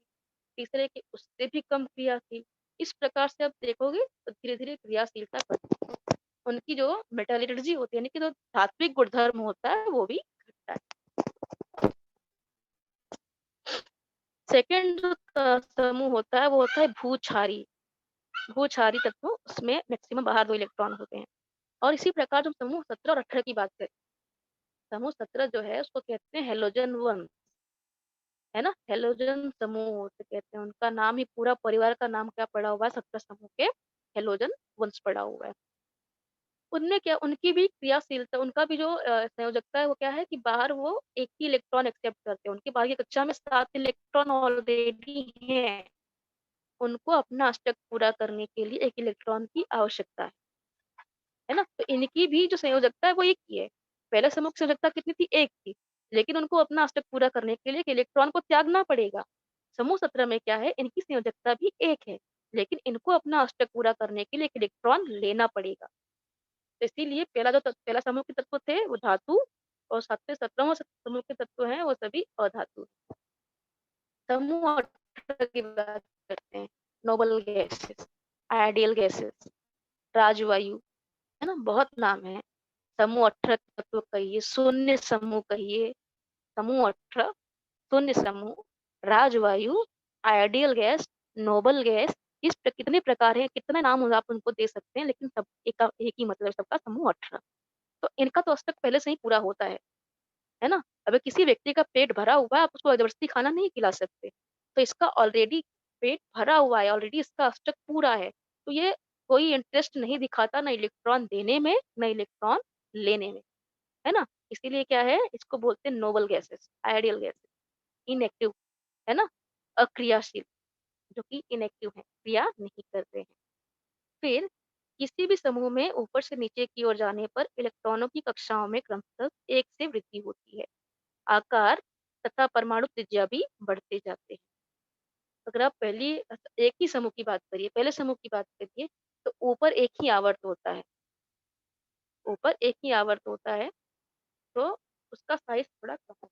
तीसरे के उससे भी कम क्रियाशील। इस प्रकार से आप देखोगे तो धीरे-धीरे क्रियाशीलता बढ़ती है। उनकी जो मेटालर्जी होती है, यानी कि जो धात्विक गुणधर्म होता है, वो भी घटता है। सेकंड जो समूह होता है, वो होता है भूक्षारी। भूक्षारी तत्वों उसमें मैक्सिमम बाहर 2 इलेक्ट्रॉन होते हैं। और इसी प्रकार जब समूह 17 और 18 की बात करें, समूह 17 जो है उसको कहते हैं हैलोजन वंश, है ना? हैलोजन समूह उसे कहते हैं। उनका नाम ही पूरा परिवार का नाम क्या पड़ा हुआ है 17 समूह के, हैलोजन वंश पड़ा हुआ है। उनमें क्या उनकी भी क्रियाशीलता, उनका भी जो संयोजकता है वो क्या है कि बाहर वो एक ही इलेक्ट्रॉन एक्सेप्ट करते हैं। उनकी बाहर की कक्षा में 7 इलेक्ट्रॉन ऑलरेडी हैं। उनको अपना अष्टक पूरा करने के लिए 1 इलेक्ट्रॉन की आवश्यकता है ना? तो इनकी भी जो संयोजकता है वो एक ही है। पहले समूह की संयोजकता कितनी थी? 1 थी। लेकिन उनको अपना अष्टक पूरा करने के लिए 1 इलेक्ट्रॉन को त्यागना पड़ेगा। समूह 17 में क्या है? इनकी संयोजकता भी 1 है, लेकिन इनको अपना अष्टक पूरा करने के लिए 1 इलेक्ट्रॉन लेना पड़ेगा। तो इसीलिए पहला समूह के तत्व थे वो धातु, और 7वें 17वां समूह के तत्व हैं वो सभी अधातु। समूह 18 की बात करते हैं। नोबल गैसेस, आइडियल गैसेस, राजवायु, है ना? बहुत नाम है। समूह 18 तत्व कहिए, शून्य समूह कहिए, समूह 18, शून्य समूह, राजवायु, आइडियल गैस, नोबल गैस, कितने प्रकार हैं, कितने नाम आप उनको दे सकते हैं, लेकिन सब एक ही मतलब है सबका, समूह 18। तो इनका तो अष्टक पहले से ही पूरा होता है ना? अगर किसी व्यक्ति का पेट भरा हुआ है, आप उसको जबरदस्ती खाना नहीं खिला सकते। तो इसका ऑलरेडी पेट भरा हुआ है, ऑलरेडी इसका अष्टक पूरा है। तो ये कोई इंटरेस्ट नहीं दिखाता ना इलेक्ट्रॉन देने में, ना इलेक्ट्रॉन लेने में, है ना? इसीलिए क्या है, इसको बोलते हैं noble gases, ideal gases, inactive, है ना? अक्रियाशील, जो कि इनएक्टिव है, क्रिया नहीं करते हैं। फिर किसी भी समूह में ऊपर से नीचे की ओर जाने पर इलेक्ट्रॉनों की कक्षाओं में क्रमशः 1 से वृद्धि होती है। आकार तथा परमाणु त्रिज्या भी बढ़ते जाते हैं। अगर आप एक ही समूह की बात करिए, पहले समूह की बात करिए, तो ऊपर एक ही आवर्त होता है, ऊपर एक ही आवर्त होता है, तो उसका साइज थोड़ा कम है।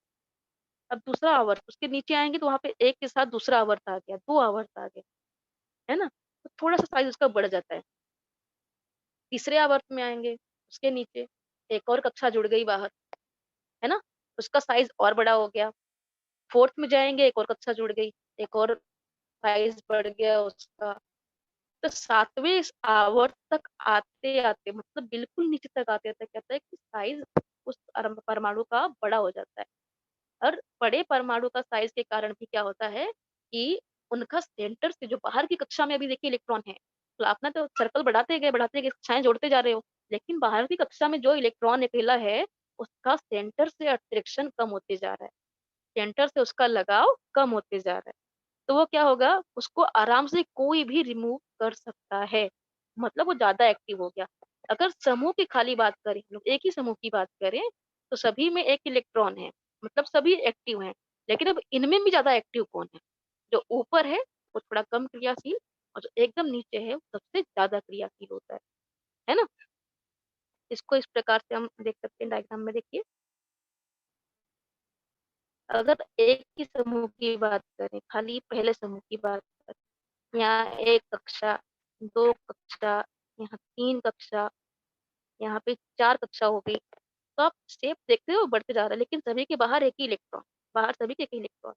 अब दूसरा आवर्त, उसके नीचे आएँगे तो वहाँ पे एक के साथ दूसरा आवर्त आ गया, 2 आवर्त आ गए, है ना? तो थोड़ा-सा साइज उसका बढ़ जाता है। तीसरे आवर्त में आएँगे, उसके नीचे एक और कक्षा जुड़ गई बाहर, है ना? उसका साइज और बड़ा हो गया। 4th में जाएँगे, एक और कक्षा जुड़ गई, एक और साइज बढ़ गया उसका। तो 7वें आवर्त तक आते-आते, मतलब बिल्कुल नीचे तक आते-आते क्या होता है कि साइज़ उस परमाणु का बड़ा हो जाता है। और बड़े परमाणु का साइज़ के कारण भी क्या होता है कि उनका सेंटर से जो बाहर की कक्षा में अभी देखिए इलेक्ट्रॉन है, तो आपने तो सर्कल बढ़ाते गए, कक्षाएँ जोड़ते जा रहे हो, लेकिन बाहर की कक्षा में जो इलेक्ट्रॉन अकेला है, उसका सेंटर से अट्रैक्शन कम होते जा रहा है। सेंटर से उसका लगाव कम होते जा रहा है। तो वो क्या होगा, उसको आराम से कोई भी रिमूव कर सकता है। मतलब वो ज़्यादा एक्टिव हो गया। अगर समूह की खाली बात करें, हम लोग एक ही समूह की बात करें, तो सभी में 1 इलेक्ट्रॉन है, मतलब सभी एक्टिव हैं। लेकिन अब इनमें भी ज़्यादा एक्टिव कौन है? जो ऊपर है, वो थोड़ा कम क्रियाशील, और जो एकदम नीचे है, वो सबसे ज़्यादा क्रियाशील होता है ना? इसको इस प्रकार से हम देख सकते हैं डायग्राम में देखिए। अगर एक ही समूह की बात करें, खाली पहले समूह की बात करें, यहाँ 1 कक्षा, 2 कक्षा, यहाँ 3 कक्षा, यहाँ पे 4 कक्षा हो गई। तो आप शेप देखते हो बढ़ते जा रहा है, लेकिन सभी के बाहर एक ही इलेक्ट्रॉन, बाहर सभी के एक ही इलेक्ट्रॉन,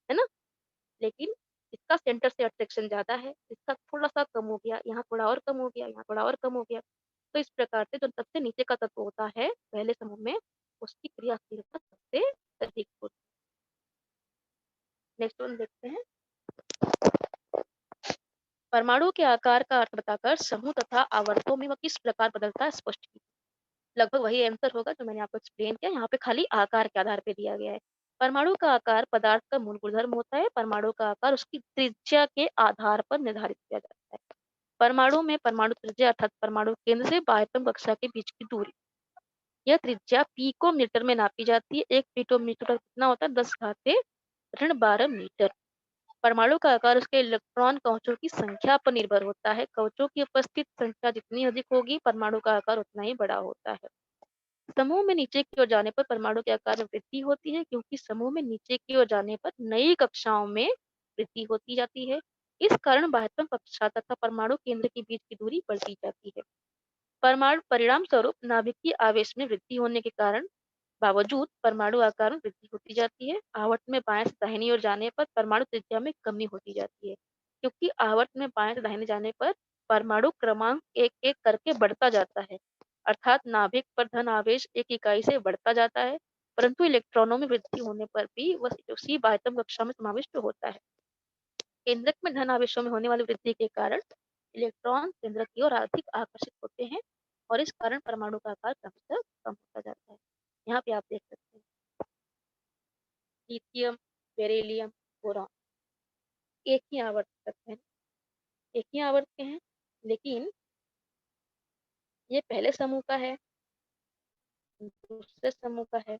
है ना? लेकिन इसका सेंटर से अट्रैक्शन ज़्यादा है, इसका थोड़ा-सा कम हो गया, यहाँ थोड़ा और कम हो गया, यहाँ थोड़ा और कम हो गया। तो इस प्रकार से जो सबसे नीचे का तत्व होता है पहले समूह में, उसकी क्रियाशीलता सबसे अधिक होती है। नेक्स्ट वन देखते हैं। परमाणु के आकार का अर्थ बताकर समूह तथा आवर्तों में वह किस प्रकार बदलता है स्पष्ट कीजिए। लगभग वही आंसर होगा जो मैंने आपको एक्सप्लेन किया, यहाँ पे खाली आकार के आधार पे दिया गया है। परमाणु का आकार पदार्थ का मूल गुणधर्म होता है। परमाणु का आकार उसकी त्रिज्या के आधार पर निर्धारित किया जाता है। परमाणु में परमाणु त्रिज्या अर्थात परमाणु केंद्र से बाह्यतम कक्षा के बीच की दूरी, यह त्रिज्या पीकोमीटर में नापी जाती है। 1 पीकोमीटर कितना होता है? 10⁻12 मीटर। परमाणु का आकार उसके इलेक्ट्रॉन कवचों की संख्या पर निर्भर होता है। कवचों की उपस्थित संख्या जितनी अधिक होगी, परमाणु का आकार उतना ही बड़ा होता है। समूह में नीचे की ओर जाने पर परमाणु के आकार में वृद्धि होती है, क्योंकि समूह में नीचे की ओर जाने पर नई कक्षाओं में वृद्धि होती जाती है। इस कारण बाह्यतम कक्षा तथा परमाणु केंद्र के बीच की दूरी बढ़ती जाती है। परमाणु परिणाम स्वरूप नाभिकीय आवेश में वृद्धि होने के कारण बावजूद परमाणु आकार में वृद्धि होती जाती है। आवर्त में बाएं से दाहिनी ओर जाने पर परमाणु त्रिज्या में कमी होती जाती है। क्योंकि आवर्त में बाएं से दाहिने जाने पर परमाणु क्रमांक एक एक करके बढ़ता जाता है। अर्थात नाभिक पर धन आवेश एक इकाई से बढ़ता जाता है, परंतु इलेक्ट्रॉनों में वृद्धि होने पर भी वह उसी बाह्यतम कक्षा में समाविष्ट होता है। केंद्रक में धन आवेशों में होने वाली वृद्धि के कारण इलेक्ट्रॉन केंद्रक की ओर अधिक आकर्षित होते हैं और इस कारण परमाणु का आकार क्रमशः कम होता जाता है। यहाँ पे आप देख सकते हैं लिथियम, बेरिलियम, बोरॉन एक ही आवर्तक है, एक ही आवर्त के हैं, लेकिन ये पहले समूह का है, दूसरे समूह का है,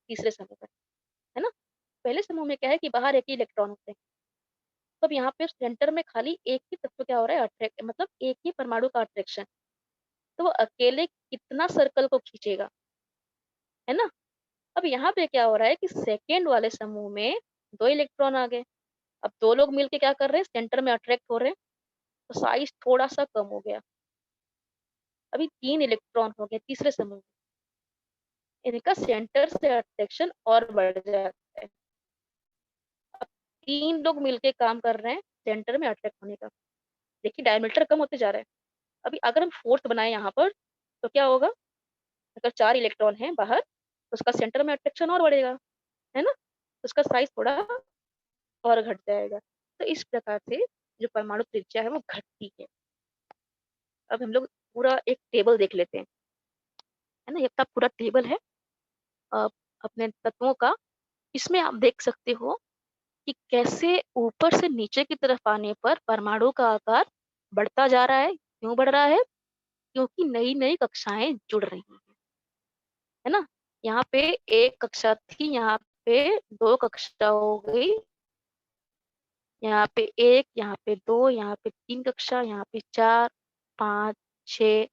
तीसरे समूह का है ना? पहले समूह में क्या है कि बाहर एक ही इलेक्ट्रॉन होते हैं। तो अब यहाँ पे सेंटर में खाली एक ही तत्व क्या हो रहा है, अट्रैक्ट मतलब एक ही परमाणु का अट्रैक्शन। तो वो अकेले कितना सर्कल को खींचेगा, है ना? अब यहाँ पे क्या हो रहा है कि सेकेंड वाले समूह में 2 इलेक्ट्रॉन आ गए। अब 2 लोग मिलके क्या कर रहे हैं, सेंटर में अट्रैक्ट हो रहे हैं, तो साइज़ थोड़ा-सा कम हो गया। अभी 3 इलेक्ट्रॉन हो गए तीसरे समूह में। इनका सेंटर से अट्रैक्शन और बढ़ जाता है। अब 3 लोग मिलके काम कर रहे हैं सेंटर में अट्रैक्ट होने का। देखिए डायमीटर कम होते जा रहा है। अभी अगर हम फोर्थ बनाएँ यहाँ पर, तो क्या होगा? अगर 4 इलेक्ट्रॉन हैं बाहर, तो उसका सेंटर में अट्रैक्शन और बढ़ेगा, है ना? तो उसका साइज़ थोड़ा और घट जाएगा। तो इस प्रकार से जो परमाणु त्रिज्या है वो घटती है। अब हम लोग पूरा एक टेबल देख लेते हैं, है ना? ये आपका पूरा टेबल है अ, अपने तत्वों का। इसमें आप देख सकते हो कि कैसे ऊपर से नीचे की तरफ आने पर परमाणु का आकार बढ़ता जा रहा है। क्यों बढ़ रहा है? क्योंकि नई-नई कक्षाएँ जुड़ रही हैं, है ना? यहाँ पे 1 कक्षा थी, यहाँ पे 2 कक्षा हो गई, यहाँ पे 1, यहाँ पे 2, यहाँ पे 3 कक्षा, यहाँ पे 4, 5, 6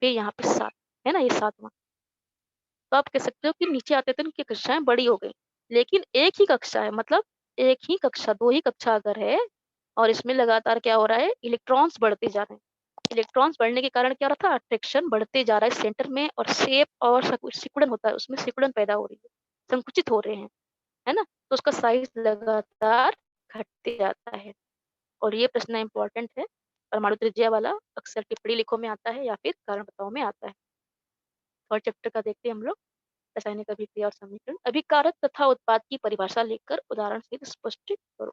फिर यहाँ पे 7, है ना? ये 7वाँ। तो आप कह सकते हो कि नीचे आते-आते उनकी कक्षाएँ बड़ी हो गई। लेकिन एक ही कक्षा है मतलब एक ही कक्षा 2 ही कक्षा अगर है और इसमें लगातार क्या हो रहा है इलेक्ट्रॉन्स बढ़ते जा रहे हैं। इलेक्ट्रॉन्स बढ़ने के कारण क्या हो रहा था अट्रैक्शन बढ़ते जा रहा है सेंटर में और शेप और सिकुड़न होता है उसमें सिकुड़न पैदा हो रही है, संकुचित हो रहे हैं, है ना? तो उसका साइज़ लगातार घटते जाता है और ये प्रश्न इम्पोर्टेंट है। परमाणु त्रिज्या वाला अक्सर टिप्पणी लिखो में आता है या फिर कारण बताओ में आता है। थर्ड चैप्टर का देखते हैं हम लोग। रासायनिक अभिक्रिया और समीकरण अभिकारक तथा उत्पाद की परिभाषा लेकर उदाहरण सहित स्पष्ट करो।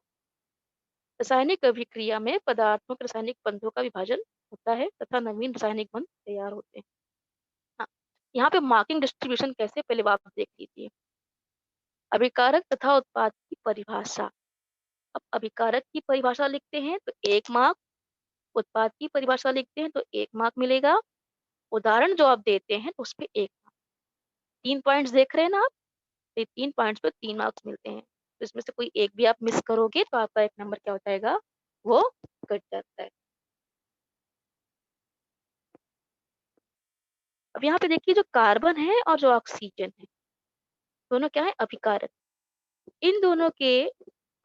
रासायनिक अभिक्रिया में पदार्थों के रासायनिक बंधों का विभाजन होता है तथा नवीन रासायनिक बंध तैयार होते हैं। हाँ, यहाँ पे मार्किंग डिस्ट्रीब्यूशन कैसे पहले आप देख लीजिए। अभिकारक तथा उत्पाद की परिभाषा। अब अभिकारक की परिभाषा लिखते हैं तो 1 मार्क, उत्पाद की परिभाषा लिखते हैं तो 1 मार्क मिलेगा। उदाहरण जो आप देते हैं तो उसपे 1 मार्क। 3 पॉइंट्स देख रहे हैं ना आप? तो 3 पॉइंट्स पे 3 मार्क्स मिलते हैं। तो इसमें से कोई एक भी आप मिस करोगे तो आपका 1 नंबर क्या हो जाएगा? वो कट जाता है। अब यहाँ पे देखिए जो कार्बन है और जो ऑक्सीजन है, दोनों क्या है? अभिकारक। इन दोनों के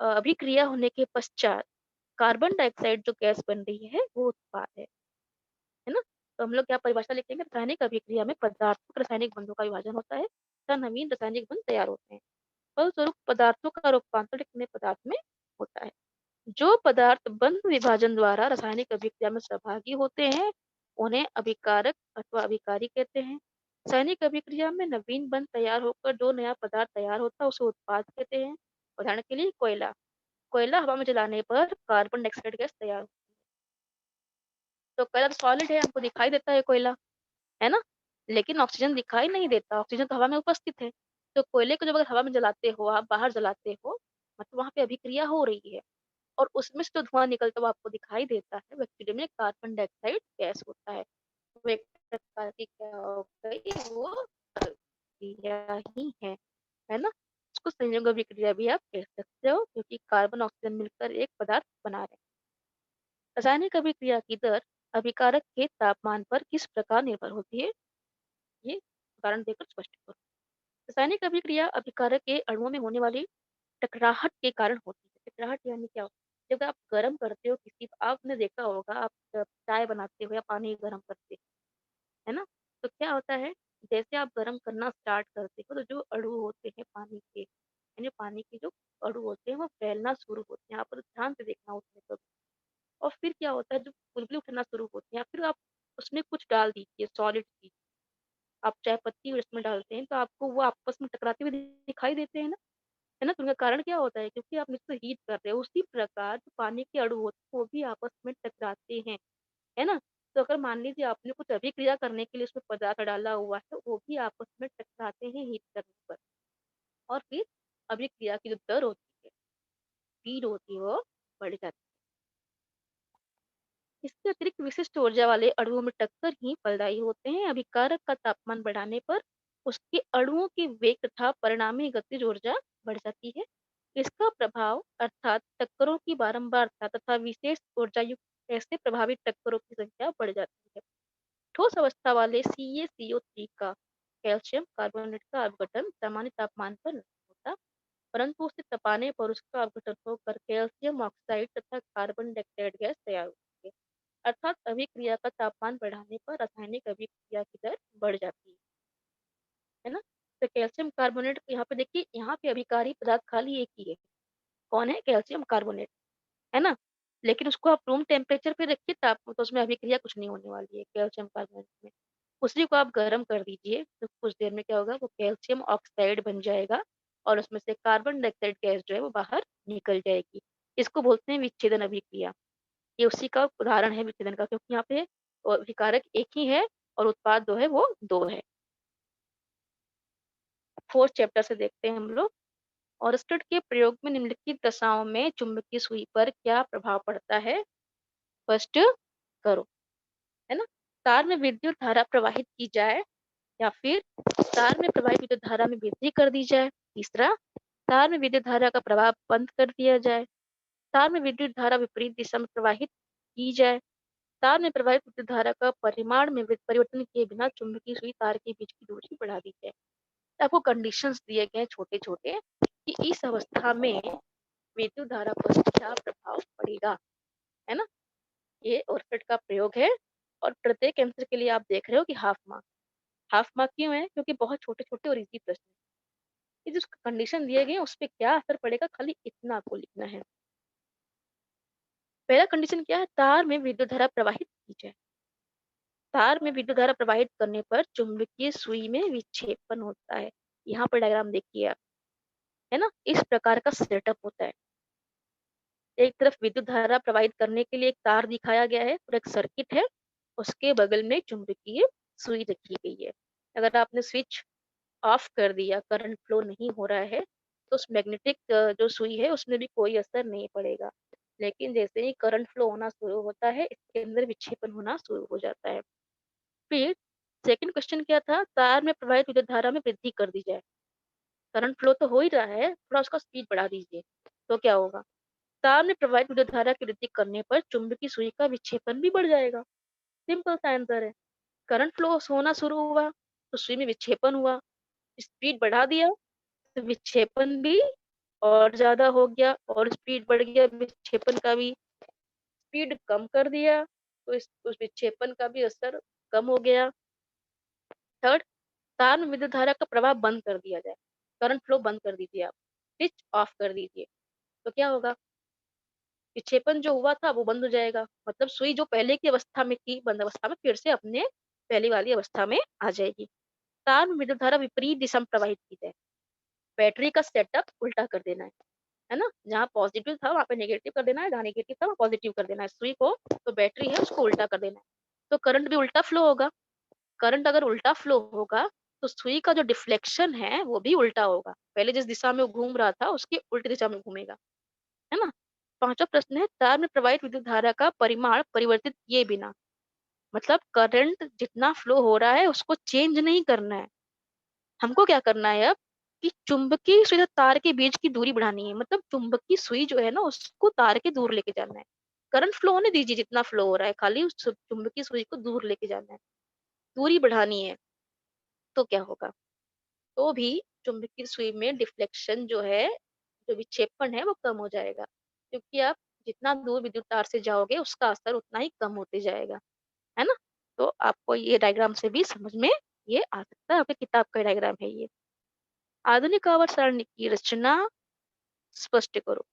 अभिक्रिया होने के पश्चात कार्बन डाइऑक्साइड जो गैस बन रही है वो उत्पाद है ना? तो हम लोग क्या परिभाषा लिखेंगे? रासायनिक अभिक्रिया में पदार्थों के रासायनिक बंधों का विभाजन होता है तथा नवीन रासायनिक बंध तैयार होते हैं। फलस्वरूप पदार्थों का रूपांतरण एक नए पदार्थ में होता है। जो पदार्थ बंध विभाजन द्वारा रासायनिक अभिक्रिया में सहभागी होते हैं, उन्हें अभिकारक अथवा अभिकारी कहते हैं। रासायनिक अभिक्रिया में नवीन बंध तैयार होकर जो नया पदार्थ तैयार होता है, उसे उत्पाद कहते हैं। उदाहरण के लिए कोयला। कोयला हवा में जलाने पर कार्बन डाइऑक्साइड गैस तैयार होती है। तो कोयला तो सॉलिड है, हमको दिखाई देता है कोयला, है ना? लेकिन ऑक्सीजन दिखाई नहीं देता, ऑक्सीजन तो हवा में उपस्थित है। तो कोयले को जब अगर हवा में जलाते हो, आप बाहर जलाते हो, मतलब वहाँ पे अभिक्रिया हो रही है। और उसमें से जो धुआँ निकलता हुआ आपको दिखाई देता है, वो एक्चुअली में कार्बन डाइऑक्साइड गैस होता है। वो एक प्रकार की क्या हो गई, वो अभिक्रिया ही है ना? उसको संयोग अभिक्रिया भी आप कह सकते हो क्योंकि कार्बन ऑक्सीजन मिलकर एक पदार्थ बना रहे हैं। रासायनिक अभिक्रिया की दर अभिकारक के तापमान पर किस प्रकार निर्भर होती है? ये उदाहरण देकर स्पष्ट करो। रासायनिक अभिक्रिया अभिकारक के अणुओं में होने वाली टकराहट के कारण होती है। टकराहट यानी क्या होता है? जब आप गर्म करते हो किसी आपने देखा होगा आप चाय बनाते हो या पानी गर्म करते हो, है ना? तो क्या होता है जैसे आप गर्म करना स्टार्ट करते हो तो जो अणु होते हैं पानी के, यानी पानी के जो अणु होते हैं वो फैलना शुरू होते हैं। आप ध्यान से देखना उसमें कभी। और फिर क्या होता है, जब बुलबुले उठना शुरू होते हैं, फिर आप उसमें कुछ डाल दीजिए सॉलिड चीज़। आप चाय पत्ती और इसमें डालते हैं, तो आपको वो आपस में टकराते हुए दिखाई देते हैं ना, है ना? तो उनका कारण क्या होता है? क्योंकि आप इसको हीट कर रहे हो। उसी प्रकार जो पानी के अणु होते हैं, वो भी आपस में टकराते हैं, है ना? तो अगर मान लीजिए आपने कुछ अभिक्रिया करने के लिए उसमें पदार्थ डाला हुआ है, वो भी आपस में टकराते हैं हीट करने पर, और फिर अभिक्रिया की जो दर होती है, स्पीड होती है, वो बढ़ जाती है। इसके अतिरिक्त विशिष्ट ऊर्जा वाले अणुओं में टक्कर ही फलदायी होते हैं। अभिकारक का तापमान बढ़ाने पर उसके अणुओं की वेग तथा परिणामी गतिज ऊर्जा बढ़ जाती है। इसका प्रभाव अर्थात टक्करों की बारंबारता तथा विशेष ऊर्जा युक्त ऐसे प्रभावित टक्करों की संख्या बढ़ जाती है। ठोस अवस्था वाले CaCO3 का कैल्शियम कार्बोनेट का अपघटन सामान्य तापमान पर नहीं होता, परंतु उसे तपाने पर उसका अपघटन होकर कैल्शियम ऑक्साइड तथा कार्बन डाइऑक्साइड गैस तैयार होती है। अर्थात अभिक्रिया का तापमान बढ़ाने पर रासायनिक अभिक्रिया की दर बढ़ जाती है ना? तो कैल्शियम कार्बोनेट यहाँ पे देखिए, यहाँ पे अभिकारी पदार्थ खाली एक ही है। कौन है? कैल्शियम कार्बोनेट, है ना? लेकिन उसको आप रूम टेम्परेचर पे रखिए ताप, तो उसमें अभिक्रिया कुछ नहीं होने वाली है कैल्शियम कार्बोनेट में। उसी को आप गर्म कर दीजिए, तो कुछ देर में क्या होगा, वो कैल्शियम ऑक्साइड बन जाएगा और उसमें से कार्बन डाइऑक्साइड गैस जो है वो बाहर निकल जाएगी। इसको बोलते हैं विच्छेदन अभिक्रिया। ये उसी का उदाहरण है विच्छेदन का, क्योंकि यहाँ पे विकारक एक ही है और उत्पाद जो है वो दो है। फोर्थ चैप्टर से देखते हैं हम लोग। ऑरस्टेड के प्रयोग में निम्नलिखित दशाओं में चुंबकीय सुई पर क्या प्रभाव पड़ता है? स्पष्ट करो, है ना? तार में विद्युत धारा प्रवाहित की जाए, या फिर तार में प्रवाहित विद्युत धारा में वृद्धि कर दी जाए। तीसरा, तार में विद्युत धारा का प्रवाह बंद कर दिया जाए। तार में विद्युत धारा विपरीत दिशा में प्रवाहित की जाए। तार में प्रवाहित विद्युत धारा का परिमाण में परिवर्तन किए बिना चुंबकीय सुई तार के बीच की दूरी बढ़ा दी जाए। आपको कंडीशंस दिए गए हैं छोटे छोटे, कि इस अवस्था में विद्युत धारा पर क्या प्रभाव पड़ेगा, है ना? ये ओरकट का प्रयोग है, और प्रत्येक आंसर के लिए आप देख रहे हो कि हाफ मार्क। हाफ मार्क क्यों है? क्योंकि बहुत छोटे छोटे और इजी प्रश्न हैं। ये जो कंडीशन दिए गए हैं उस पे क्या असर पड़ेगा, खाली इतना आपको लिखना है। पहला कंडीशन क्या है? तार में विद्युत धारा प्रवाहित की जाए। तार में विद्युत धारा प्रवाहित करने पर चुंबकीय सुई में विक्षेपण होता है। यहाँ पर डायग्राम देखिए आप, है ना? इस प्रकार का सेटअप होता है। एक तरफ विद्युत धारा प्रवाहित करने के लिए एक तार दिखाया गया है और एक सर्किट है, उसके बगल में चुंबकीय सुई रखी गई है। अगर आपने स्विच ऑफ कर दिया, करंट फ्लो नहीं हो रहा है, तो उस मैग्नेटिक जो सुई है उसमें भी कोई असर नहीं पड़ेगा। लेकिन जैसे ही करंट फ्लो होना शुरू होता है, इसके अंदर विक्षेपण होना शुरू हो जाता है। फिर सेकंड क्वेश्चन क्या था? तार में प्रवाहित विद्युत धारा में वृद्धि कर दी जाए। करंट फ्लो तो हो ही रहा है, थोड़ा उसका स्पीड बढ़ा दीजिए, तो क्या होगा? तार में प्रवाहित विद्युत धारा की वृद्धि करने पर चुंबकीय सुई का विक्षेपण भी बढ़ जाएगा। सिंपल सा आंसर है। करंट फ्लो होना शुरू हुआ, तो सुई में विक्षेपण हुआ, स्पीड बढ़ा दिया, तो विक्षेपण भी और ज़्यादा हो गया, और स्पीड बढ़ गया विक्षेपण का भी। स्पीड कम कर दिया, तो इस उस विक्षेपण का भी असर कम हो गया। थर्ड, तार में विद्युत धारा का प्रवाह बंद कर दिया जाए। करंट फ्लो बंद कर दीजिए आप, स्विच ऑफ कर दीजिए, तो क्या होगा? विक्षेपण जो हुआ था वो बंद हो जाएगा। मतलब सुई जो पहले की अवस्था में थी, बंद अवस्था में, फिर से अपने पहली वाली अवस्था में आ जाएगी। तार में विद्युत धारा विपरीत दिशा में प्रवाहित की जाए। बैटरी का सेटअप उल्टा कर देना है ना? जहाँ पॉजिटिव था वहाँ पे नेगेटिव कर देना है, जहाँ नेगेटिव था वहाँ पॉजिटिव कर देना है। सुई को, तो बैटरी है उसको उल्टा कर देना है, तो करंट भी उल्टा फ्लो होगा। करंट अगर उल्टा फ्लो होगा, तो सुई का जो डिफ्लेक्शन है वो भी उल्टा होगा। पहले जिस दिशा में वो घूम रहा था उसकी उल्टी दिशा में घूमेगा, है ना? पांचवा प्रश्न है, तार में प्रवाहित विद्युत धारा का परिमाण परिवर्तित किए बिना। मतलब करंट जितना फ्लो हो रहा है उसको चेंज नहीं करना है। हमको क्या करना है अब, कि चुंबकीय सुई और तार के बीच की दूरी बढ़ानी है। मतलब चुंबकीय सुई जो है ना उसको तार के दूर लेके जाना है। करंट फ्लो होने दीजिए जितना फ्लो हो रहा है, खाली उस चुंबकीय सुई को दूर लेके जाना है, दूरी बढ़ानी है। तो क्या होगा? तो भी चुंबकीय सुई में डिफ्लेक्शन जो है, जो विक्षेपण है वो कम हो जाएगा, क्योंकि आप जितना दूर विद्युत तार से जाओगे उसका असर उतना ही कम होते जाएगा, है ना? तो आपको ये डायग्राम से भी समझ में ये आ सकता है, आपकी किताब का डायग्राम है ये। आधुनिक आवर्त सारणी की रचना स्पष्ट करो।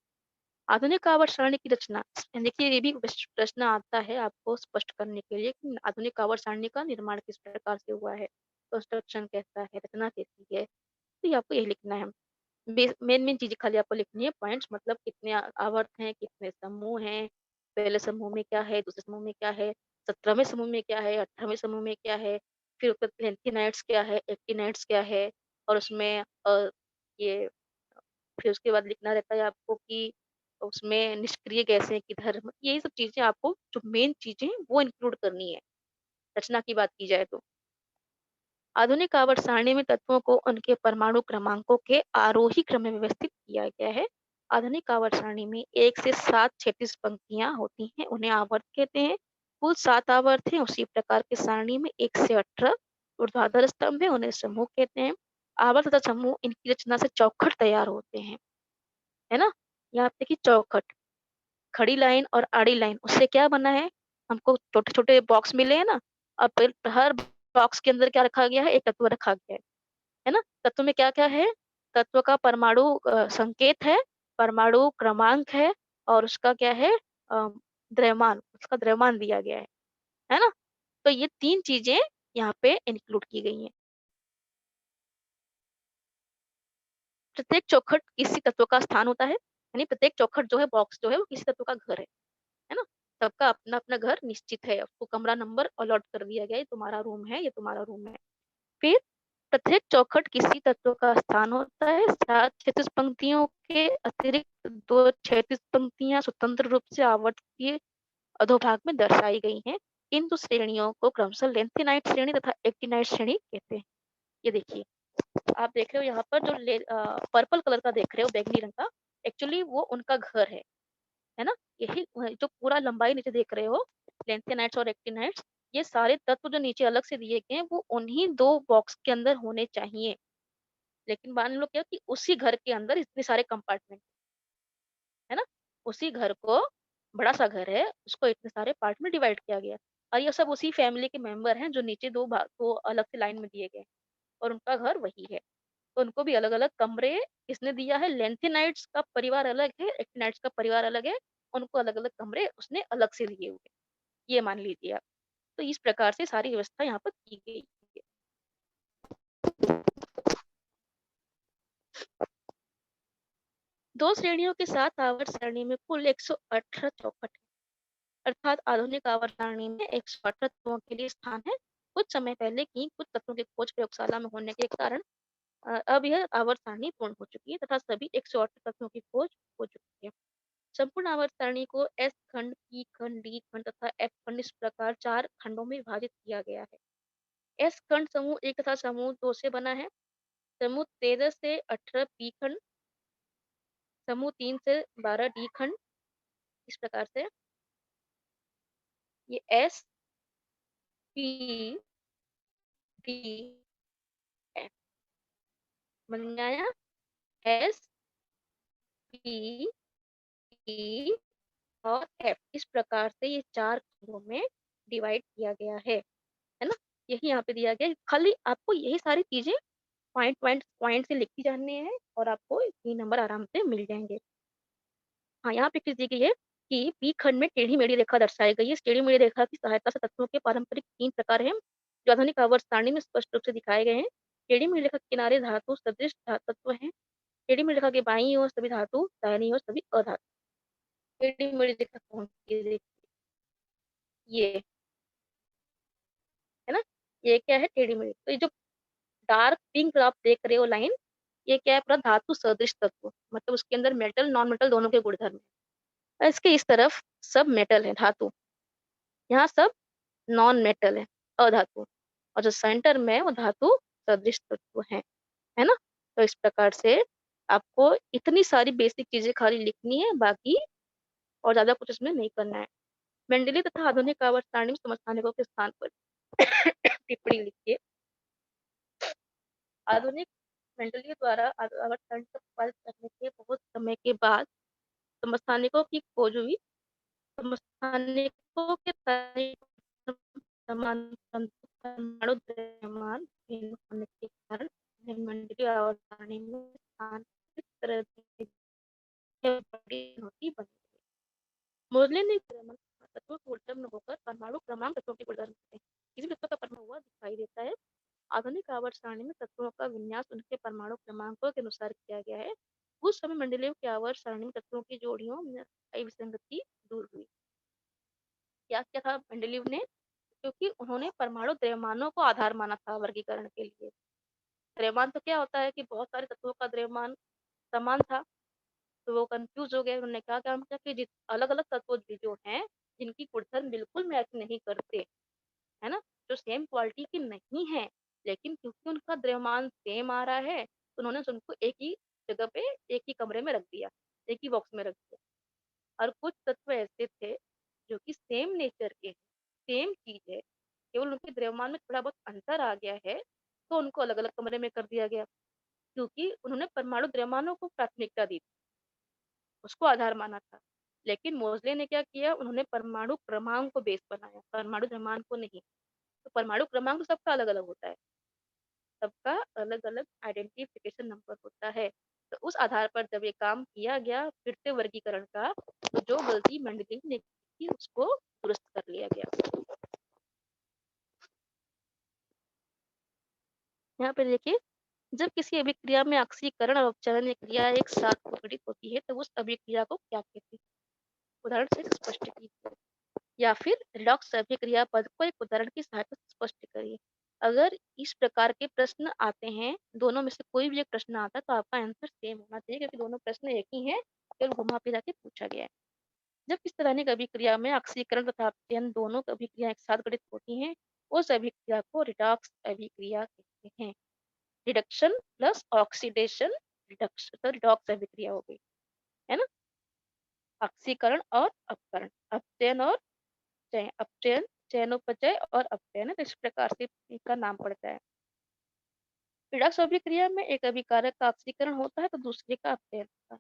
आधुनिक आवर्त सारणी की रचना। देखिए ये भी प्रश्न आता है आपको स्पष्ट करने के लिए कि आधुनिक आवर्त सारणी का निर्माण किस प्रकार से हुआ है, कंस्ट्रक्शन कैसा है, रचना कैसी है, तो ये आपको यही लिखना है। मेन मेन चीजें खाली आपको लिखनी है, पॉइंट्स मतलब कितने आवर्त हैं, कितने समूह हैं, पहले समूह में क्या है, दूसरे समूह में क्या है, 17वें समूह में क्या है, 18वें समूह में क्या है, फिर उसके लेंथेनाइड्स क्या है, एक्टिनाइड्स क्या है, और उसमें ये फिर उसके बाद लिखना रहता है आपको कि उसमें निष्क्रिय गैसें किधर, मतलब यही सब चीजें आपको जो मेन चीजें हैं वो इंक्लूड करनी है रचना की बात की जाए तो। आधुनिक आवर्त सारणी में तत्वों को उनके परमाणु क्रमांकों के आरोही क्रम में व्यवस्थित किया गया है। आधुनिक आवर्त सारणी में 1 से 7 क्षैतिज पंक्तियां होती हैं, उन्हें आवर्त कहते हैं। कुल 7 आवर्त हैं। उसी प्रकार की सारणी में 1 से 18 ऊर्ध्वाधर स्तंभ है, उन्हें समूह कहते हैं। आवर्त तथा समूह इनकी रचना से चौखट तैयार होते हैं, है ना। यहाँ पे देखिए चौखट, खड़ी लाइन और आड़ी लाइन, उससे क्या बना है, हमको छोटे छोटे बॉक्स मिले हैं ना। अब फिर हर बॉक्स के अंदर क्या रखा गया है, एक तत्व रखा गया है ना। तत्व में क्या क्या है, तत्व का परमाणु संकेत है, परमाणु क्रमांक है, और उसका क्या है, अ, द्रव्यमान, उसका द्रव्यमान दिया गया है ना। तो ये 3 चीजें यहाँ पे इंक्लूड की गई हैं। प्रत्येक चौखट किसी तत्व का स्थान होता है, यानी प्रत्येक चौखट जो है, बॉक्स जो है, वो किसी तत्व का घर है ना। सबका अपना अपना घर निश्चित है, उसको कमरा नंबर अलॉट कर दिया गया है, ये तुम्हारा रूम है, ये तुम्हारा रूम है। फिर प्रत्येक चौखट किसी तत्व का स्थान होता है। 7 क्षैतिज पंक्तियों के अतिरिक्त 2 क्षैतिज पंक्तियां स्वतंत्र रूप से आवर्त के अधोभाग में दर्शाई गई हैं। इन 2 श्रेणियों को क्रमशः लेंथेनाइट श्रेणी तथा एक्टिनाइट श्रेणी कहते हैं। ये देखिए, आप देख रहे हो यहाँ पर जो पर्पल कलर का देख रहे हो, बैंगनी रंग का, एक्चुअली वो उनका घर है ना। यही जो पूरा लंबाई नीचे देख रहे हो, लेंथेनाइट्स और एक्टिनाइट्स, ये सारे तत्व जो नीचे अलग से दिए गए हैं वो उन्हीं 2 बॉक्स के अंदर होने चाहिए। लेकिन मान लो क्या कि उसी घर के अंदर इतने सारे कंपार्टमेंट, है ना। उसी घर को, बड़ा सा घर है, उसको इतने सारे पार्ट में डिवाइड किया गया, और ये सब उसी फैमिली के मेंबर हैं जो नीचे 2 भाग को अलग से लाइन में दिए गए हैं, और उनका घर वही है। तो उनको भी अलग अलग कमरे किसने दिया है, लेंथेनाइट्स का परिवार अलग है, एक्टिनाइट्स का परिवार अलग है, उनको अलग अलग कमरे उसने अलग से दिए हुए हैं। ये मान लीजिए आप। तो इस प्रकार से सारी व्यवस्था यहाँ पर की गई है। 2 श्रेणियों के साथ आवर्त सारणी में कुल 118 चौखट है। अर्थात आधुनिक आवर्त सारणी में 118 तत्वों के लिए स्थान है। कुछ समय पहले की कुछ तत्वों की खोज प्रयोगशाला में होने के कारण अब यह आवर्त सारणी पूर्ण हो चुकी है तथा सभी 108 तत्वों की खोज हो चुकी है। संपूर्ण आवर्त सारणी को एस खंड, पी खंड, डी खंड तथा एफ खंड इस प्रकार 4 खंडों में विभाजित किया गया है। एस खंड समूह 1 तथा समूह 2 से बना है। समूह 13 से 18 पी खंड, समूह 3 से 12 डी खंड, इस प्रकार से ये एस, पी, डी, एफ बन गया। एस, पी, ई और एफ, इस प्रकार से ये 4 खंडों में डिवाइड किया गया है ना। यही यहाँ पे दिया गया है। खाली आपको यही सारी चीजें पॉइंट पॉइंट पॉइंट से लिखी जानी है, और आपको ये नंबर आराम से मिल जाएंगे। हाँ, यहाँ पे किस दी गई है कि पी खंड में टेढ़ी मेढ़ी रेखा दर्शाई गई है। इस टेढ़ी मेढ़ी रेखा की सहायता से तत्वों के पारंपरिक 3 प्रकार हैं, जो आधुनिक आवर्त सारणी में स्पष्ट रूप से दिखाए गए हैं। टेढ़ी मेढ़ी रेखा के किनारे धातु सदृश तत्व हैं। टेढ़ी मेढ़ी रेखा के बाईं ओर सभी धातु, दाहिनी ओर सभी अधातु। टेढ़ी मेढ़ी रेखा कौन सी है? ये है ना, ये क्या है, टेढ़ी मेढ़ी। तो ये जो डार्क पिंक आप देख रहे हो लाइन, ये क्या है, पूरा धातु सदृश तत्व, मतलब उसके अंदर मेटल नॉन मेटल दोनों के गुणधर्म है। इसके इस तरफ सब मेटल है, धातु, यहाँ सब नॉन मेटल है, अधातु, और जो सेंटर में है वो धातु सदृश तत्व है ना। तो इस प्रकार से आपको इतनी सारी बेसिक चीजें खाली लिखनी है, बाकी और ज्यादा कुछ इसमें नहीं करना है। मेंडलीय तथा आधुनिक आवर्त सारणी में समस्थानिकों के स्थान पर टिप्पणी लिखिए। आधुनिक मेंडलीय द्वारा आवर्त सारणी का उत्पादित करने के बहुत समय के बाद समस्थानिकों की खोज हुई। समस्थानिकों के समान परमाणु द्रव्यमान भिन्न होने के कारण मंडलीय आवर्त सारणी में स्थान इस तरह होती बनी रही। मोजले ने तत्वों के उल्टन होकर परमाणु क्रमांक तत्वों के उदाहरण देते हैं। किसी भी तत्व का परमाणु हुआ दिखाई देता है। आधुनिक आवर्त सारणी में तत्वों का विन्यास उनके परमाणु क्रमांकों के अनुसार किया गया है। उस समय मेंडलीव की आवर्त सारणी में तत्वों की जोड़ियों में स्थायी विसंगति दूर हुई। क्या क्या था मेंडलीव ने? क्योंकि उन्होंने परमाणु द्रव्यमानों को आधार माना था वर्गीकरण के लिए। द्रव्यमान तो क्या होता है कि बहुत सारे तत्वों का द्रव्यमान समान था, तो वो कंफ्यूज हो गए। उन्होंने क्या काम किया कि अलग अलग तत्व जो हैं जिनकी गुणधर्म बिल्कुल मैच नहीं करते, है ना, जो सेम क्वालिटी के नहीं है, लेकिन क्योंकि उनका द्रव्यमान सेम आ रहा है तो उन्होंने उनको एक ही जगह पे, एक ही कमरे में रख दिया, एक ही बॉक्स में रख दिया। और कुछ तत्व ऐसे थे जो कि सेम नेचर के, सेम चीज है, केवल उनके द्रव्यमान में थोड़ा बहुत अंतर आ गया है, तो उनको अलग अलग कमरे में कर दिया गया, क्योंकि उन्होंने परमाणु द्रव्यमानों को प्राथमिकता दी, उसको आधार माना था। लेकिन मोजले ने क्या किया, उन्होंने परमाणु क्रमांक को बेस बनाया, परमाणु द्रव्यमान को नहीं। तो परमाणु क्रमांक तो सबका अलग अलग होता है, सबका अलग अलग आइडेंटिफिकेशन नंबर होता है। तो उस आधार पर जब ये काम किया गया फिर से वर्गीकरण का, तो जो गलती मेंडलीव ने की उसको दुरुस्त कर लिया गया। यहाँ पे देखिए, जब किसी अभिक्रिया में ऑक्सीकरण और अपचरण क्रिया एक साथ घटित होती है तो उस अभिक्रिया को क्या कहते हैं? उदाहरण से स्पष्ट कीजिए, या फिर रिडॉक्स अभिक्रिया पद को एक उदाहरण की सहायता से स्पष्ट करिए। अगर इस प्रकार के प्रश्न आते हैं, दोनों में से कोई भी एक प्रश्न आता है तो आपका आंसर सेम होना चाहिए, क्योंकि दोनों प्रश्न एक ही हैं, केवल घुमा फिरा के पूछा गया है। जब किस तरह की अभिक्रिया में ऑक्सीकरण तथा अपचयन दोनों अभिक्रिया एक साथ घटित होती हैं, उस अभिक्रिया को रिडॉक्स अभिक्रिया कहते हैं। रिडक्शन प्लस ऑक्सीडेशन रिडक्शन, तो रिडॉक्स अभिक्रिया हो गई, है ना। ऑक्सीकरण और अपकरण, अपचयन और अपचयन, चयनोपचय और अपचयन, तो इस प्रकार से इसका नाम पड़ता है। रिडॉक्स अभिक्रिया में एक अभिकारक का ऑक्सीकरण होता है तो दूसरे का अपचयन होता है।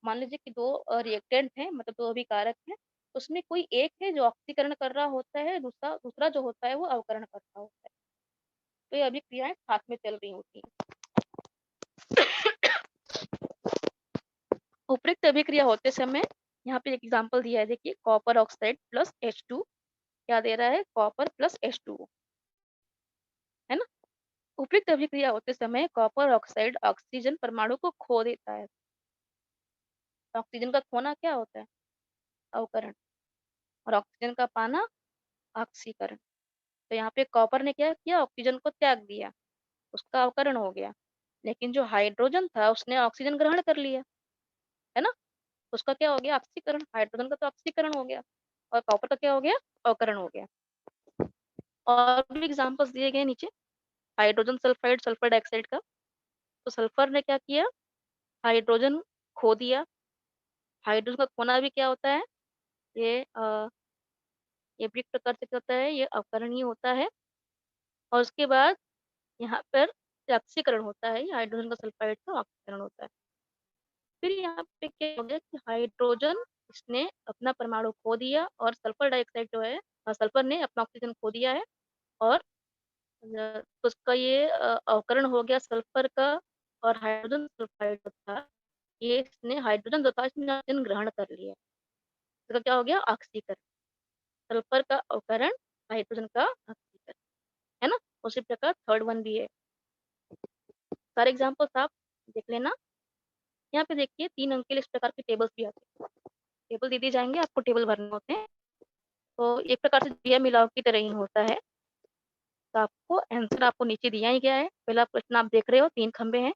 मान लीजिए कि दो रिएक्टेंट हैं, मतलब दो अभिकारक हैं, उसमें कोई एक है जो ऑक्सीकरण कर रहा होता है, दूसरा दूसरा जो होता है वो अवकरण कर रहा होता है। तो ये अभिक्रियाएं साथ में चल रही होती हैं। उपयुक्त अभिक्रिया होते समय यहाँ पे एक एग्जांपल दिया है, देखिए, कॉपर ऑक्साइड प्लस H2, क्या दे रहा है, कॉपर प्लस H2, है ना। उपयुक्त अभिक्रिया होते समय कॉपर ऑक्साइड ऑक्सीजन परमाणु को खो देता है। ऑक्सीजन का खोना क्या होता है, अवकरण, और ऑक्सीजन का पाना ऑक्सीकरण। तो यहाँ पे कॉपर ने क्या किया, ऑक्सीजन को त्याग दिया, उसका अवकरण हो गया। लेकिन जो हाइड्रोजन था उसने ऑक्सीजन ग्रहण कर लिया, है ना, उसका क्या हो गया, ऑक्सीकरण। हाइड्रोजन का तो ऑक्सीकरण हो गया और कॉपर का क्या हो गया, अवकरण हो गया। और भी एग्जांपल्स दिए गए नीचे, हाइड्रोजन सल्फाइड, सल्फर डाइऑक्साइड का। तो सल्फर ने क्या किया, हाइड्रोजन खो दिया। हाइड्रोजन का खोना भी क्या होता है, ये ये भी एक प्रकार से क्या होता है, ये अवकरणीय होता है। और उसके बाद यहाँ पर ऑक्सीकरण होता है, ये हाइड्रोजन का सल्फाइड का ऑक्सीकरण होता है। फिर यहाँ पे क्या हो गया कि हाइड्रोजन, इसने अपना परमाणु खो दिया, और सल्फर डाइऑक्साइड जो है, सल्फर ने अपना ऑक्सीजन खो दिया है, और उसका ये अवकरण हो गया सल्फर का। और हाइड्रोजन सल्फाइड जो था, ये इसने हाइड्रोजन जो था इसने ऑक्सीजन ग्रहण कर लिया, इसका क्या हो गया, ऑक्सीकरण। सल्फर का अवकरण, हाइड्रोजन का ऑक्सीकरण, है ना। उसी प्रकार थर्ड वन भी है। सारे एग्जाम्पल्स आप देख लेना। यहाँ पे देखिए 3 अंक के लिए इस प्रकार के टेबल्स भी आते हैं, टेबल दे दिए जाएंगे, आपको टेबल भरने होते हैं। तो एक प्रकार से दिया मिलाव की तरह ही होता है। तो आपको आंसर आपको नीचे दिया ही गया है। पहला प्रश्न आप देख रहे हो, 3 खंबे हैं,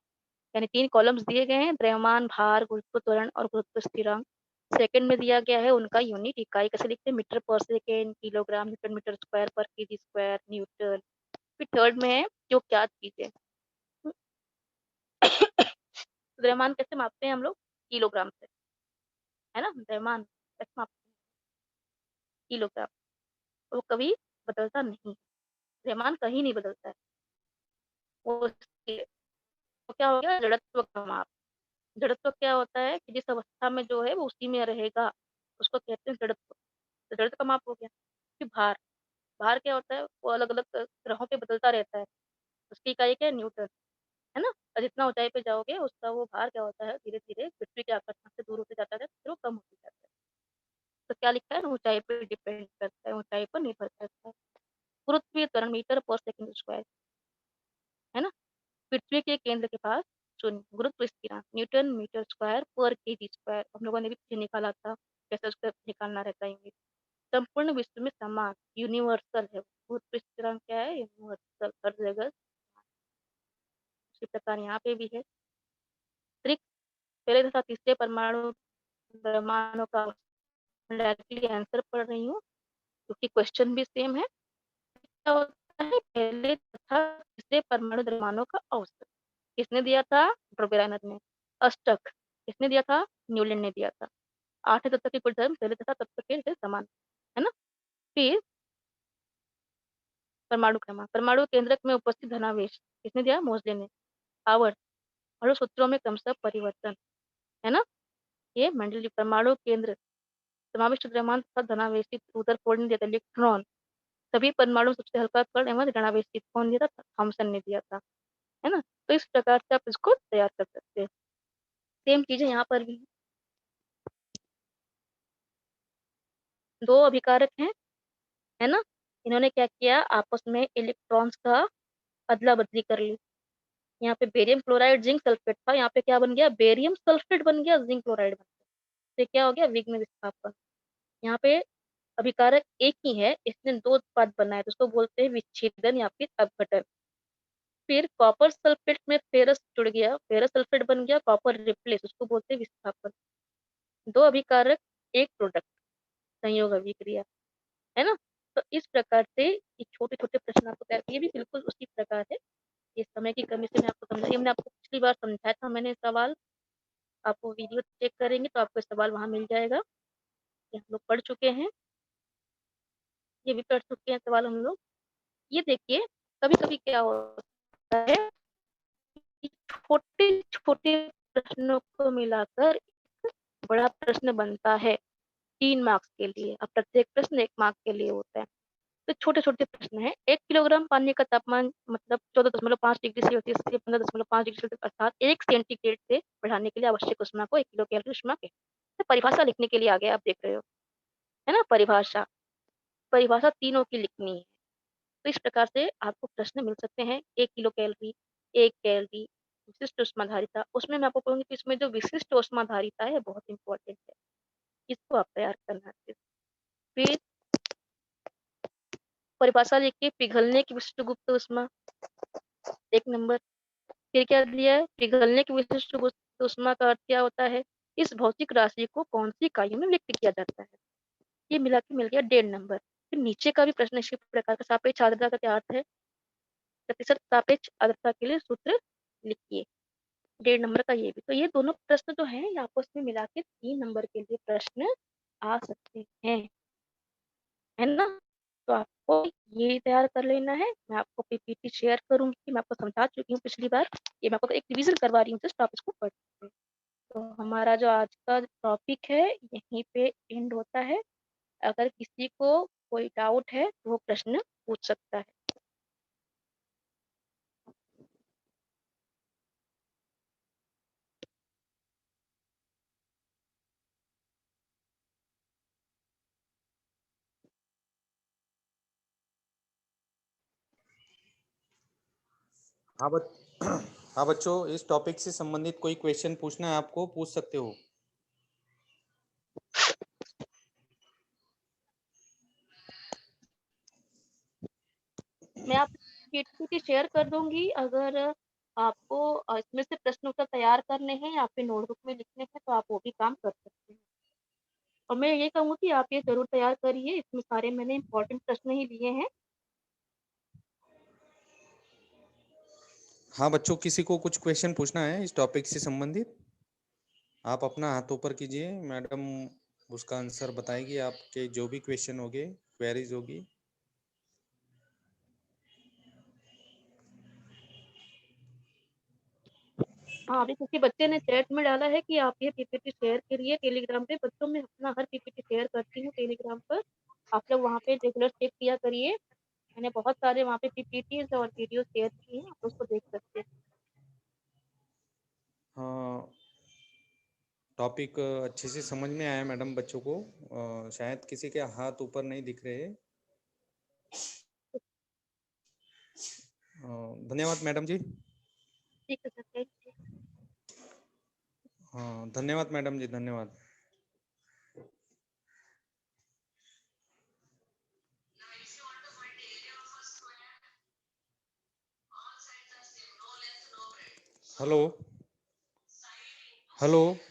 यानी 3 कॉलम्स दिए गए हैं, द्रव्यमान, भार, गुरुत्व त्वरण और गुरुत्व स्थिरांक। सेकंड में दिया गया है उनका यूनिट, इकाई कैसे लिखते हैं, मीटर पर second, kilogram, newton metre square पर केजी स्क्वायर, न्यूटन। फिर थर्ड में है जो क्या चीज है। द्रव्यमान कैसे मापते हैं हम लोग, किलोग्राम से, है ना। द्रव्यमान कैसे मापते हैं, किलोग्राम। वो कभी बदलता नहीं, द्रव्यमान कहीं नहीं बदलता है। वो तो क्या हो गया, जड़त्व का माप। जड़त्व क्या होता है कि जिस अवस्था में जो है वो उसी में रहेगा, उसको कहते हैं जड़त्व। तो जड़त्व का माप हो गया। फिर भार, भार क्या होता है, वो अलग अलग ग्रहों पे बदलता रहता है, उसकी इकाई क्या है, न्यूटन, है ना? और जितना ऊँचाई पे जाओगे उसका वो भार क्या होता है धीरे-धीरे पृथ्वी के आकर्षण से दूर होते जाता है, फिर वो कम होते जाता है। तो क्या लिखा है ऊँचाई पे डिपेंड करता है, ऊँचाई पर निर्भर करता है। गुरुत्वीय त्वरण मीटर पर सेकंड स्क्वायर, है ना? पृथ्वी के केंद्र के पास शून्य, गुरुत्व स्थिरांक न्यूटन मीटर स्क्वायर पर केजी स्क्वायर। हम लोगों ने भी पीछे निकाला था, कैसे उसका निकालना रहता है यूनिट। संपूर्ण विश्व में समान यूनिवर्सल है। गुरुत्व स्थिरांक क्या है? यूनिवर्सल, हर जगह। उसी प्रकार यहाँ पे भी है। त्रिक पहले तथा तीसरे परमाणु परमाणु का डायरेक्टली आंसर पढ़ रही हूँ क्योंकि क्वेश्चन भी सेम है। क्या होता है पहले तथा तीसरे परमाणु द्रव्यमानों का औसत किसने दिया था? ड्रोबेरानर ने। अष्टक किसने दिया था? न्यूलैंड ने दिया था। आठवें तत्व के कुल धर्म पहले तथा तत्व के से समान, है ना? फिर परमाणु क्रमांक, परमाणु केंद्रक में उपस्थित धनावेश किसने दिया? मोजले ने। आवर्त अणु सूत्रों में क्रमशः परिवर्तन, है ना? ये मंडलीय परमाणु केंद्र समाविष्ट द्रव्यमान तथा धनावेशित रुदरफोर्ड ने दिया था। इलेक्ट्रॉन सभी परमाणु सबसे हल्का कण एवं ऋणावेशित कौन दिया था? थॉमसन ने दिया था, है ना? तो इस प्रकार से आप इसको तैयार कर सकते हैं। सेम चीजें यहाँ पर भी दो अभिकारक हैं, है ना? इन्होंने क्या किया? आपस में इलेक्ट्रॉन्स का अदला बदली कर ली। यहाँ पे बेरियम क्लोराइड जिंक सल्फेट था, यहाँ पे क्या बन गया? बेरियम सल्फेट बन गया, जिंक क्लोराइड बन गया। तो क्या हो गया? विघ्न विस्थापन। यहाँ पे अभिकारक एक ही है, इसने दो उत्पाद बनाए तो उसको बोलते हैं विच्छेदन या फिर अपघटन। फिर कॉपर सल्फेट में फेरस जुड़ गया, फेरस सल्फेट बन गया, कॉपर रिप्लेस, उसको बोलते हैं विस्थापन। दो अभिकारक एक प्रोडक्ट, संयोग अभिक्रिया, है ना? तो इस प्रकार से ये छोटे छोटे प्रश्न आपको तैयार किए भी बिल्कुल उसी प्रकार है। ये समय की कमी से मैं आपको समझाई, मैंने आपको पिछली बार समझाया था मैंने सवाल। आप वो वीडियो चेक करेंगे तो आपको सवाल वहां मिल जाएगा। ये हम लोग पढ़ चुके हैं, ये भी पढ़ चुके हैं सवाल हम लोग। ये देखिए कभी कभी क्या होता है कि छोटे छोटे प्रश्नों को मिलाकर बड़ा प्रश्न बनता है 3 मार्क्स के लिए। अब प्रत्येक प्रश्न 1 मार्क के लिए होता है। तो छोटे छोटे प्रश्न है। 1 किलोग्राम पानी का तापमान मतलब 14.5 डिग्री सेल्सियस से 15.5 डिग्री सेल्सियस अर्थात 1 सेंटीग्रेड से बढ़ाने के लिए आवश्यक उष्मा को 1 किलो कैलोरी उष्मा कहते हैं। तो परिभाषा लिखने के लिए आ गया, आप देख रहे हो, है ना? परिभाषा परिभाषा तीनों की लिखनी है। तो इस प्रकार से आपको प्रश्न मिल सकते हैं। 1 किलो कैलोरी, 1 कैलोरी, विशिष्ट उष्माधारिता। उसमें मैं आपको कहूंगी कि इसमें जो विशिष्ट उष्माधारिता है बहुत इंपॉर्टेंट है, इसको आप तैयार करना है। फिर परिभाषा लिख के पिघलने की विशिष्ट गुप्त उष्मा 1 नंबर। फिर क्या दिया है? पिघलने की विशिष्ट गुप्त उष्मा का अर्थ क्या होता है? इस भौतिक राशि को कौन सी इकाइयों में व्यक्त किया जाता है? ये मिला के मिल गया 1.5 नंबर। फिर नीचे का भी प्रश्न इसी प्रकार का। सापेक्ष आर्द्रता का क्या अर्थ है? प्रतिशत सापेक्ष आर्द्रता के लिए सूत्र लिखिए। 1.5 नंबर का ये भी। तो ये दोनों प्रश्न जो है ये आपस में मिला के 3 नंबर के लिए प्रश्न आ सकते हैं, है ना? तो आपको ये तैयार कर लेना है। मैं आपको पीपीटी शेयर करूंगी, मैं आपको समझा चुकी हूँ पिछली बार। ये मैं आपको एक रिवीजन करवा रही हूँ, जस्ट आप इसको पढ़ सकते हैं। तो हमारा जो आज का टॉपिक है यहीं पे एंड होता है। अगर किसी को कोई डाउट है तो वो प्रश्न पूछ सकता है। हाँ हाँ बच्चों, इस टॉपिक से संबंधित कोई क्वेश्चन पूछना है आपको, पूछ सकते हो। मैं आप पीपीटी शेयर कर दूंगी। अगर आपको इसमें से प्रश्न उत्तर तैयार करने हैं या फिर नोटबुक में लिखने हैं तो आप वो भी काम कर सकते हैं। और मैं ये कहूँगी कि आप ये जरूर तैयार करिए, इसमें सारे मैंने इंपॉर्टेंट प्रश्न ही लिए हैं। हाँ बच्चों, किसी को कुछ क्वेश्चन पूछना है इस टॉपिक से संबंधित, आप अपना हाथ ऊपर कीजिए, मैडम उसका आंसर बताएगी। आपके जो भी क्वेश्चन होंगे, क्वेरीज होगी। हाँ, अभी किसी बच्चे ने चैट में डाला है कि आप ये पीपीटी शेयर करिए टेलीग्राम पे। बच्चों में अपना हर पीपीटी शेयर करती हूँ टेलीग्राम पर। आप लोग वहाँ पे रेगुलर चेक किया करिए। मैंने बहुत सारे वहाँ पे पीपीटीज और वीडियो शेयर किए हैं, आप उसको देख सकते हैं। हाँ, टॉपिक अच्छे से समझ में आया मैडम बच्चों को। शायद किसी के हाथ ऊपर नहीं दिख रहे। धन्यवाद मैडम जी। ठीक है सर, थैंक यू। हाँ, धन्यवाद मैडम जी, धन्यवाद। Hello, hello.